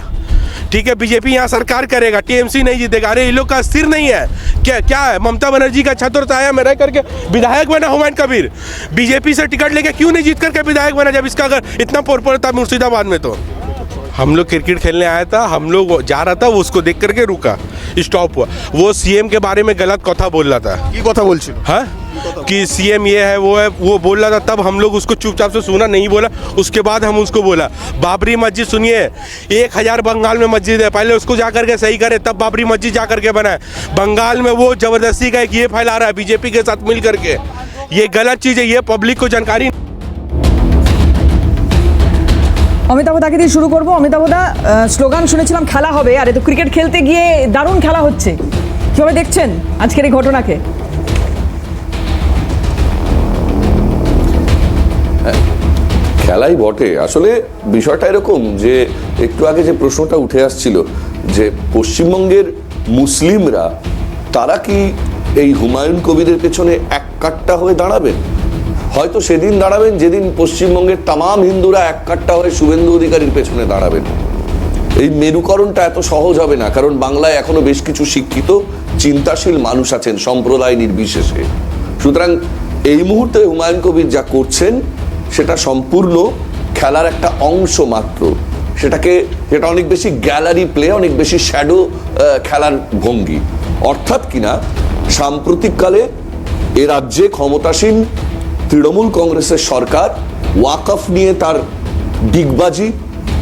ठीक है, बीजेपी यहाँ सरकार करेगा, टीएमसी नहीं जीतेगा। अरे ये लोग का सिर नहीं है क्या? क्या है? ममता बनर्जी का छत्र छाया में रह करके विधायक बना हुमायूं कबीर। बीजेपी से टिकट लेके क्यों नहीं जीत करके विधायक बना, जब इसका अगर इतना पोर था मुर्शिदाबाद में। तो हम लोग क्रिकेट खेलने आया था, हम लोग जा रहा था, वो उसको देख करके रुका, स्टॉप हुआ। वो सीएम के बारे में गलत कथा बोल रहा था। কি কথা বলছিল? हाँ, कि सीएम ये है वो बोल रहा था, तब हम लोग उसको चुपचाप से सुना, नहीं बोला। उसके बाद हम उसको बोला बाबरी मस्जिद सुनिए, 1000 बंगाल में मस्जिद है, पहले उसको जा करके सही करे, तब बाबरी मस्जिद जा करके बनाए। बंगाल में वो जबरदस्ती का एक ये फैला रहा है बीजेपी के साथ मिल करके, ये गलत चीज़ है, ये पब्लिक को जानकारी। অমিতাভ দাকে দিয়ে শুরু করবো। অমিতাভ দা, স্লোগান শুনেছিলাম খেলা হবে, আর এ তো ক্রিকেট খেলতে গিয়ে দারুণ খেলা হচ্ছে, কিভাবে দেখছেন আজকের এই ঘটনাকে? খেলাই বটে। আসলে বিষয়টা এরকম যে একটু আগে যে প্রশ্নটা উঠে আসছিল যে পশ্চিমবঙ্গের মুসলিমরা তারা কি এই হুমায়ুন কবিরের পেছনে এক কাট্টা হয়ে দাঁড়াবেন? হয়তো সেদিন দাঁড়াবেন যেদিন পশ্চিমবঙ্গের তামাম হিন্দুরা এক কাট্টা হয়ে শুভেন্দু অধিকারীর পেছনে দাঁড়াবেন। এই মেরুকরণটা এত সহজ হবে না, কারণ বাংলায় এখনো বেশ কিছু শিক্ষিত চিন্তাশীল মানুষ আছেন সম্প্রদায় নির্বিশেষে। সুতরাং এই মুহূর্তে হুমায়ুন কবির যা করছেন সেটা সম্পূর্ণ খেলার একটা অংশ মাত্র। সেটা অনেক বেশি গ্যালারি প্লে, অনেক বেশি শ্যাডো খেলার ভঙ্গি। অর্থাৎ কিনা সাম্প্রতিককালে এ রাজ্যে ক্ষমতাসীন তৃণমূল কংগ্রেসের সরকার ওয়াকফ নিয়ে তার ডিগবাজি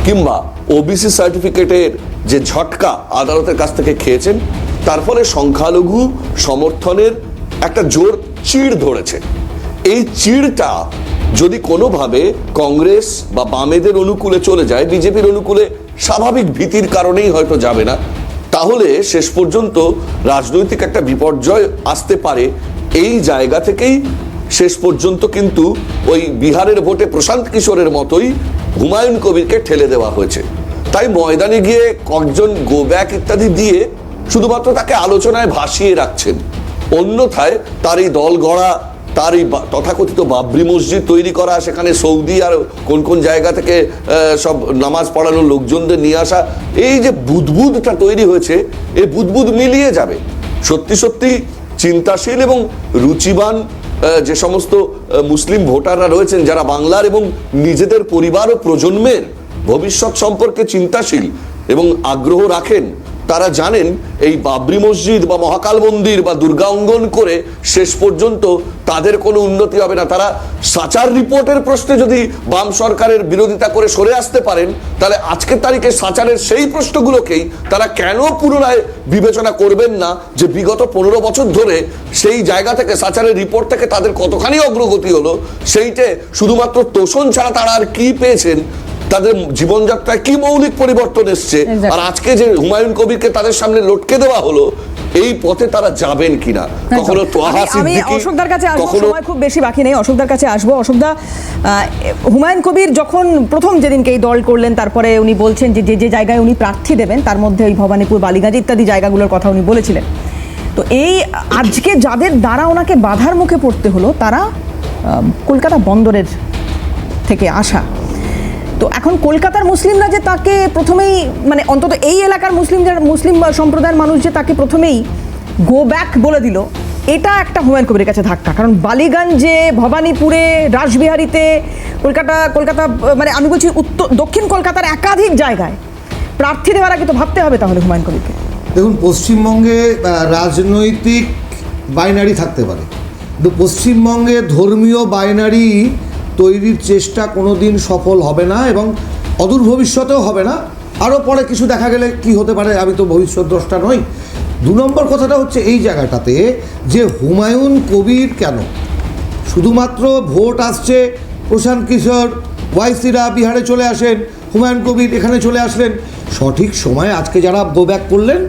কিংবা ওবিসি সার্টিফিকেটের যে ঝটকা আদালতের কাছ থেকে খেয়েছেন, তার ফলে সংখ্যালঘু সমর্থনের একটা জোর চিড় ধরেছে। এই চিড়টা যদি কোনোভাবে কংগ্রেস বা বামেদের অনুকূলে চলে যায়, বিজেপির অনুকূলে স্বাভাবিক ভীতির কারণেই হয়তো যাবে না, তাহলে শেষ পর্যন্ত রাজনৈতিক একটা বিপর্যয় আসতে পারে। এই জায়গা থেকেই শেষ পর্যন্ত কিন্তু ওই বিহারের ভোটে প্রশান্ত কিশোরের মতোই হুমায়ুন কবিরকে ঠেলে দেওয়া হয়েছে। তাই ময়দানে গিয়ে কয়েকজন গো ব্যাক ইত্যাদি দিয়ে শুধুমাত্র তাকে আলোচনায় ভাসিয়ে রাখছেন। অন্যথায় তার এই দল গড়া, তার এই তথাকথিত বাবরি মসজিদ তৈরি করা, সেখানে সৌদি আর কোন কোন জায়গা থেকে সব নামাজ পড়ানোর লোকজনদের নিয়ে আসা, এই যে বুদবুদটা তৈরি হয়েছে, এই বুদবুদ মিলিয়ে যাবে। সত্যি সত্যি চিন্তাশীল এবং রুচিবান যে সমস্ত মুসলিম ভোটাররা রয়েছেন, যারা বাংলার এবং নিজেদের পরিবার ও প্রজন্মের ভবিষ্যৎ সম্পর্কে চিন্তাশীল এবং আগ্রহ রাখেন, তারা জানেন এই বাবরি মসজিদ বা মহাকাল মন্দির বা দুর্গা অঙ্গন করে শেষ পর্যন্ত তাদের কোনো উন্নতি হবে না। তারা সাচার রিপোর্টের প্রশ্নে যদি বাম সরকারের বিরোধিতা করে সরে আসতে পারেন, তাহলে আজকের তারিখে সাচারের সেই প্রশ্নগুলোকেই তারা কেন পুনরায় বিবেচনা করবেন না, যে বিগত 15 বছর ধরে সেই জায়গা থেকে সাচারের রিপোর্ট থেকে তাদের কতখানি অগ্রগতি হলো, সেইটে শুধুমাত্র তোষণ ছাড়া তারা আর কি পেয়েছেন, তাদের জীবনযাত্রায় কি মৌলিক পরিবর্তন এসছে, আর আজকে যে হুমায়ুন কবিরকে তাদের সামনে লটকে দেওয়া হলো, এই পথে তারা যাবেন কিনা। কখনো তোহা আমি সিদ্দিকী, অশোকদার কাছে আসবো, কখনো সময় খুব বেশি বাকি নেই, অশোকদার কাছে আসবো। অশোকদা, হুমায়ুন কবির যখন প্রথম যেদিনকে এই দল করলেন, তারপরে উনি বলছেন যে যে জায়গায় উনি প্রার্থী দেবেন তার মধ্যে ওই ভবানীপুর, বালিগঞ্জ ইত্যাদি জায়গাগুলোর কথা উনি বলেছিলেন। তো এই আজকে যাদের দ্বারা ওনাকে বাধার মুখে পড়তে হলো, তারা কলকাতা বন্দরের থেকে আসা। তো এখন কলকাতার মুসলিমরা যে তাকে প্রথমেই, মানে অন্তত এই এলাকার মুসলিম সম্প্রদায়ের মানুষ যে তাকে প্রথমেই গো ব্যাক বলে দিল, এটা একটা হুমায়ুন কবিরের কাছে ধাক্কা। কারণ বালিগঞ্জে, ভবানীপুরে, রাসবিহারীতে, কলকাতা মানে আমি বলছি দক্ষিণ কলকাতার একাধিক জায়গায় প্রার্থী দেওয়ার আগে তো ভাবতে হবে তাহলে হুমায়ুন কবিরকে। দেখুন, পশ্চিমবঙ্গে রাজনৈতিক বাইনারি থাকতে পারে, কিন্তু পশ্চিমবঙ্গে ধর্মীয় বাইনারি তৈরির চেষ্টা কোনো দিন সফল হবে না এবং অদূর ভবিষ্যতেও হবে না। আরও পরে কিছু দেখা গেলে কি হতে পারে, আমি তো ভবিষ্যৎ দ্রষ্টা নই। 2 নম্বর কথাটা হচ্ছে এই জায়গাটাতে যে হুমায়ুন কবির কেন শুধুমাত্র ভোট আসছে, প্রশান্ত কিশোর ওয়াইসিরা বিহারে চলে আসেন, হুমায়ুন কবির এখানে চলে আসলেন, সঠিক সময়ে আজকে যারা গো ব্যাক করলেন,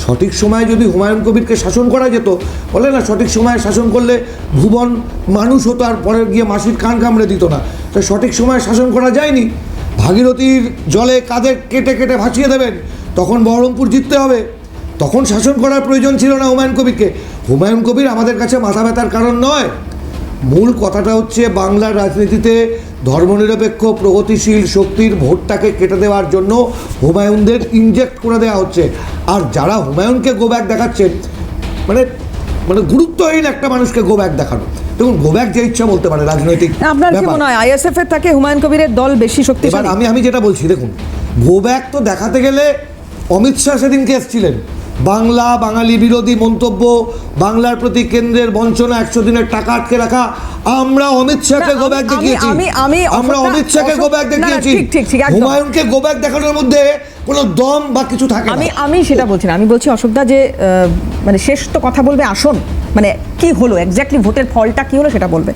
সঠিক সময়ে যদি হুমায়ুন কবিরকে শাসন করা যেত, বলে না সঠিক সময়ে শাসন করলে ভুবন মানুষ হতো আর পরে গিয়ে মাসির কান কামড়ে দিত না, তো সঠিক সময়ে শাসন করা যায়নি। ভাগীরথীর জলে কাঁধে কেটে কেটে ভাসিয়ে দেবেন, তখন বহরমপুর জিততে হবে, তখন শাসন করার প্রয়োজন ছিল না হুমায়ুন কবিরকে। হুমায়ুন কবির আমাদের কাছে মাথা ব্যথার কারণ নয়। মূল কথাটা হচ্ছে বাংলার রাজনীতিতে ধর্মনিরপেক্ষ প্রগতিশীল শক্তির ভোটটাকে কেটে দেওয়ার জন্য হুমায়ুনদের ইনজেক্ট করে দেওয়া হচ্ছে। আর যারা হুমায়ুনকে গো ব্যাক দেখাচ্ছেন, মানে মানে গুরুত্বহীন একটা মানুষকে গো ব্যাক দেখানো। দেখুন, গো ব্যাক যে ইচ্ছা বলতে পারে, রাজনৈতিক আপনার কি ব্যাপার। মনে হয় আইএসএফ এর থেকে হুমায়ুন কবিরের দল বেশি এবার শক্তিশালী? আমি যেটা বলছি, দেখুন, গো ব্যাক তো দেখাতে গেলে অমিত শাহ সেদিনকে এসেছিলেন, বাংলা বাঙালি বিরোধী মন্তব্য, বাংলার প্রতি কেন্দ্রের বঞ্চনা, 100 দিনের টাকা আটকে রাখা, আমরা অমিত শাহকে না, গো ব্যাক আমি- দেখিয়েছি, আমি- আমরা অশোক- অমিত শাহকে গো ব্যাক না, না, দেখিয়েছি। ঠিক, একদম। হুমায়ুনকে গো ব্যাক দেখানোর মধ্যে কোনো দম বা কিছু থাকে না। আমি সেটা বলছি না, আমি বলছি অশোকদা যে মানে শেষ তো কথা বলবে, আসন মানে কি হলো এক্স্যাক্টলি, ভোটের ফলটা কি হলো সেটা বলবে,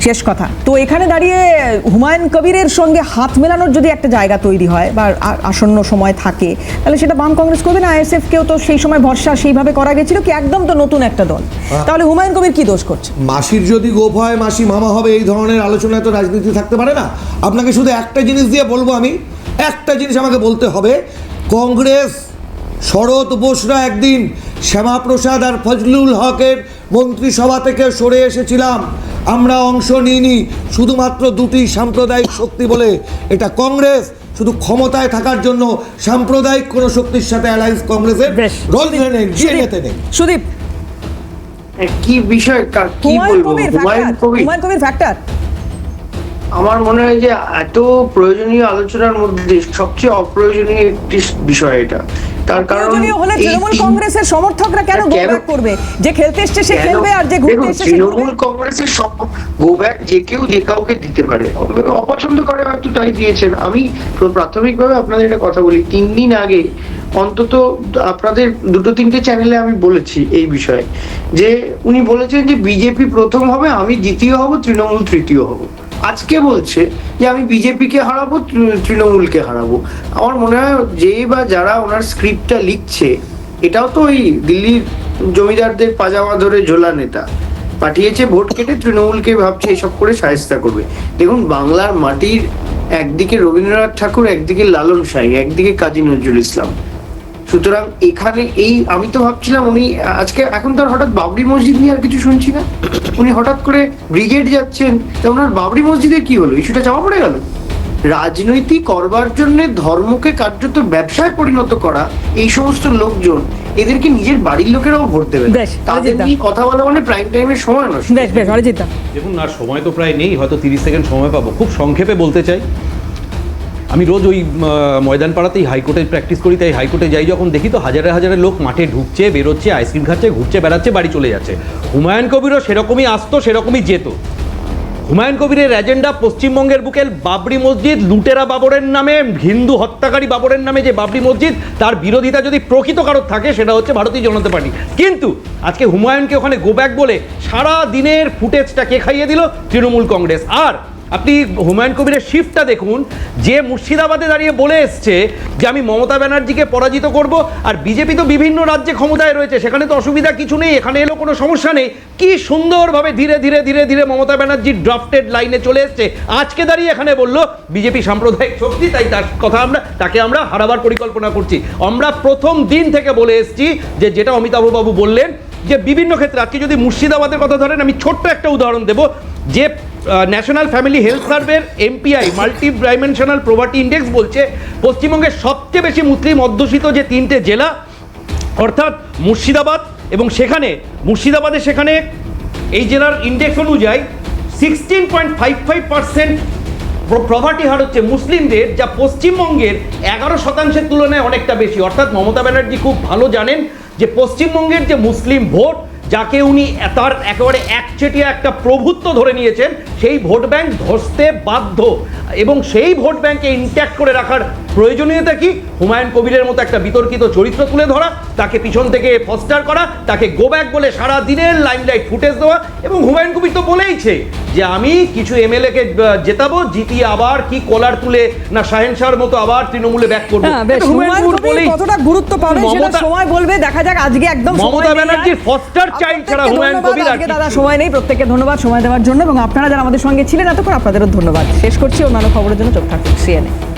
শেষ কথা। তো এখানে দাঁড়িয়ে হুমায়ুন কবিরের সঙ্গে হাত মেলানোর যদি একটা জায়গা তৈরি হয় বা আসন্ন সময় থাকে, তাহলে সেটা বাম কংগ্রেস করবে না? আইএসএফ কেও তো সেই সময় ভরসা সেইভাবে করা গেছিল, কি একদম তো নতুন একটা দল, তাহলে হুমায়ুন কবির কি দোষ করছে? মাসির যদি গোপ হয় মাসি মামা হবে, এই ধরনের আলোচনায় তো রাজনীতি থাকতে পারে না। আপনাকে শুধু একটা জিনিস দিয়ে বলবো, আমি একটা জিনিস আমাকে বলতে হবে, কংগ্রেস শরৎ বোসরা একদিন শ্যামাপ্রসাদ আর ফজলুল হকের মন্ত্রিসভা থেকে সরে এসেছিলাম, আমরা অংশ নিইনি শুধুমাত্র দুটি সাম্প্রদায়িক শক্তি বলে। এটা কংগ্রেস শুধু ক্ষমতায় থাকার জন্য সাম্প্রদায়িক কোনো শক্তির সাথে অ্যালায়েন্স কংগ্রেসের রোল নেই, ডিএনএতে নেই। সুদীপ, কি বিষয় কি বলবো, হুমায়ুন কবির ফ্যাক্টর আমার মনে হয় যে এত প্রয়োজনীয় আলোচনার মধ্যে সবচেয়ে অপ্রয়োজনীয় একটি বিষয় এটা। তার কারণ প্রয়োজনীয় হলে তৃণমূল কংগ্রেসের সমর্থকরা কেন গো ব্যাক করবে? যে খেলতে এসছে সে খেলবে, আর যে ঘুরতে এসছে সে ঘুরবে। তৃণমূল কংগ্রেসের সব গো ব্যাক যে কেউ যে কাউকে দিতে পারে, অপছন্দ করে হয়তো তাই দিয়েছেন। আমি প্রাথমিকভাবে আপনাদের একটা কথা বলি, 3 দিন আগে অন্তত আপনাদের 2-3টে চ্যানেলে আমি বলেছি এই বিষয়ে, যে উনি বলেছেন যে বিজেপি প্রথম হবে, আমি দ্বিতীয় হব, তৃণমূল তৃতীয় হব। আজকে বলছে যে আমি বিজেপিকে হারাবো, তৃণমূলকে হারাবো। আমার মনে হয় যে বা যারা ওনার স্ক্রিপ্টটা লিখছে, এটাও তো ওই দিল্লির জমিদারদের পাজামা ধরে ঝোলা নেতা পাঠিয়েছে ভোট কেটে, তৃণমূলকে ভাবছে এসব করে শায়েস্তা করবে। দেখুন, বাংলার মাটির একদিকে রবীন্দ্রনাথ ঠাকুর, একদিকে লালন সাঁই, একদিকে কাজী নজরুল ইসলাম। সুতরাং এখানে আমি তো ভাবছিলাম উনি আজকে, এখন তো হঠাৎ বাবরি মসজিদ নিয়ে আর কিছু শুনছি না, উনি হঠাৎ করে ব্রিগেড যাচ্ছেন, তা ওনার বাবরি মসজিদে কি হলো? ইস্যুটা চাপা পড়ে গেল। রাজনীতি করবার জন্য ধর্মকে কার্যত ব্যবসায় পরিণত করা এই সমস্ত লোকজন, এদেরকে নিজের বাড়ির লোকেরাও ভোট দেবে, তাদের নিয়ে কথা বলা মানে প্রাইম টাইমের সময় নষ্ট। দেখুন, আর সময় তো প্রায় নেই, হয়তো 30 সেকেন্ড সময় পাবো। খুব সংক্ষেপে বলতে চাই, আমি রোজ ওই ময়দান পাড়াতেই হাইকোর্টে প্র্যাকটিস করি, তাই হাইকোর্টে যাই যখন দেখি তো হাজারে হাজারে লোক মাঠে ঢুকছে, বেরোচ্ছে, আইসক্রিম খাচ্ছে, ঘুরছে, বেড়াচ্ছে, বাড়ি চলে যাচ্ছে। হুমায়ুন কবিরও সেরকমই আসতো, সেরকমই যেত। হুমায়ুন কবিরের এজেন্ডা পশ্চিমবঙ্গের বুকে বাবরি মসজিদ, লুটেরা বাবরের নামে, হিন্দু হত্যাকারী বাবরের নামে যে বাবরি মসজিদ, তার বিরোধিতা যদি প্রকৃত কারোর থাকে সেটা হচ্ছে ভারতীয় জনতা পার্টি। কিন্তু আজকে হুমায়ুনকে ওখানে গো ব্যাক বলে সারা দিনের ফুটেজটা কে খাইয়ে দিল? তৃণমূল কংগ্রেস। আর আপনি হুমায়ুন কবিরের শিফটটা দেখুন, যে মুর্শিদাবাদে দাঁড়িয়ে বলে এসছে যে আমি মমতা ব্যানার্জিকে পরাজিত করব, আর বিজেপি তো বিভিন্ন রাজ্যে ক্ষমতায় রয়েছে, সেখানে তো অসুবিধা কিছু নেই, এখানে এলো কোনো সমস্যা নেই। কি সুন্দরভাবে ধীরে ধীরে ধীরে ধীরে মমতা ব্যানার্জির ড্রাফটেড লাইনে চলে এসছে। আজকে দাঁড়িয়ে এখানে বললো বিজেপি সাম্প্রদায়িক শক্তি, তাই তার কথা তাকে আমরা হারাবার পরিকল্পনা করছি। আমরা প্রথম দিন থেকে বলে এসছি যে যেটা অমিতাভবাবু বললেন, যে বিভিন্ন ক্ষেত্রে, আজকে যদি মুর্শিদাবাদের কথা ধরেন, আমি ছোট্ট একটা উদাহরণ দেব, যে ন্যাশনাল ফ্যামিলি হেলথ সার্ভের MPI multi dimensional poverty index বলছে পশ্চিমবঙ্গের সবচেয়ে বেশি মুসলিম অধ্যুষিত যে 3টে জেলা, অর্থাৎ মুর্শিদাবাদ, এবং সেখানে মুর্শিদাবাদে সেখানে এই জেলার ইন্ডেক্স অনুযায়ী 16.55% প্রভার্টি হার হচ্ছে মুসলিমদের, যা পশ্চিমবঙ্গের 11% তুলনায় অনেকটা বেশি। অর্থাৎ মমতা ব্যানার্জি খুব ভালো জানেন যে পশ্চিমবঙ্গের যে মুসলিম ভোট, যাকে উনি তার একেবারে একচেটিয়া একটা প্রভুত্ব ধরে নিয়েছেন, সেই ভোট ব্যাংক ধসতে বাধ্য, এবং সেই ভোট ব্যাংকে ইনট্যাক্ট করে রাখার প্রয়োজনীয়তা কি? হুমায়ুন কবিরের মতো একটা বিতর্কিত চরিত্র তুলে ধরা, তাকে পিছন থেকে ফস্টার করা, তাকে গো ব্যাক বলে সারা দিনের লাইমলাইট ফুটেজ দেওয়া। এবং হুমায়ুন কবির তো বলেইছে যে আমি কিছু এমএলএ কে জেতাবো, জিতিয়ে আবার কি কলার তুলে না শাহেনশাহর মতো আবার তৃণমূলে ব্যাক করবো। কতটা গুরুত্ব পাবে সেটা সময় বলবে, দেখা যাক। আজকে একদম মমতা ব্যানার্জির ফস্টার চাইল্ড ছাড়া হুমায়ুন কবির আর দাদা সময় নেই। প্রত্যেককে ধন্যবাদ সময় দেওয়ার জন্য, এবং আপনারা যারা আমাদের সঙ্গে ছিলেন এতক্ষণ আপনাদেরও ধন্যবাদ। শেষ করছি, অন্যান্য খবরের জন্য চোখ থাকুন CNN।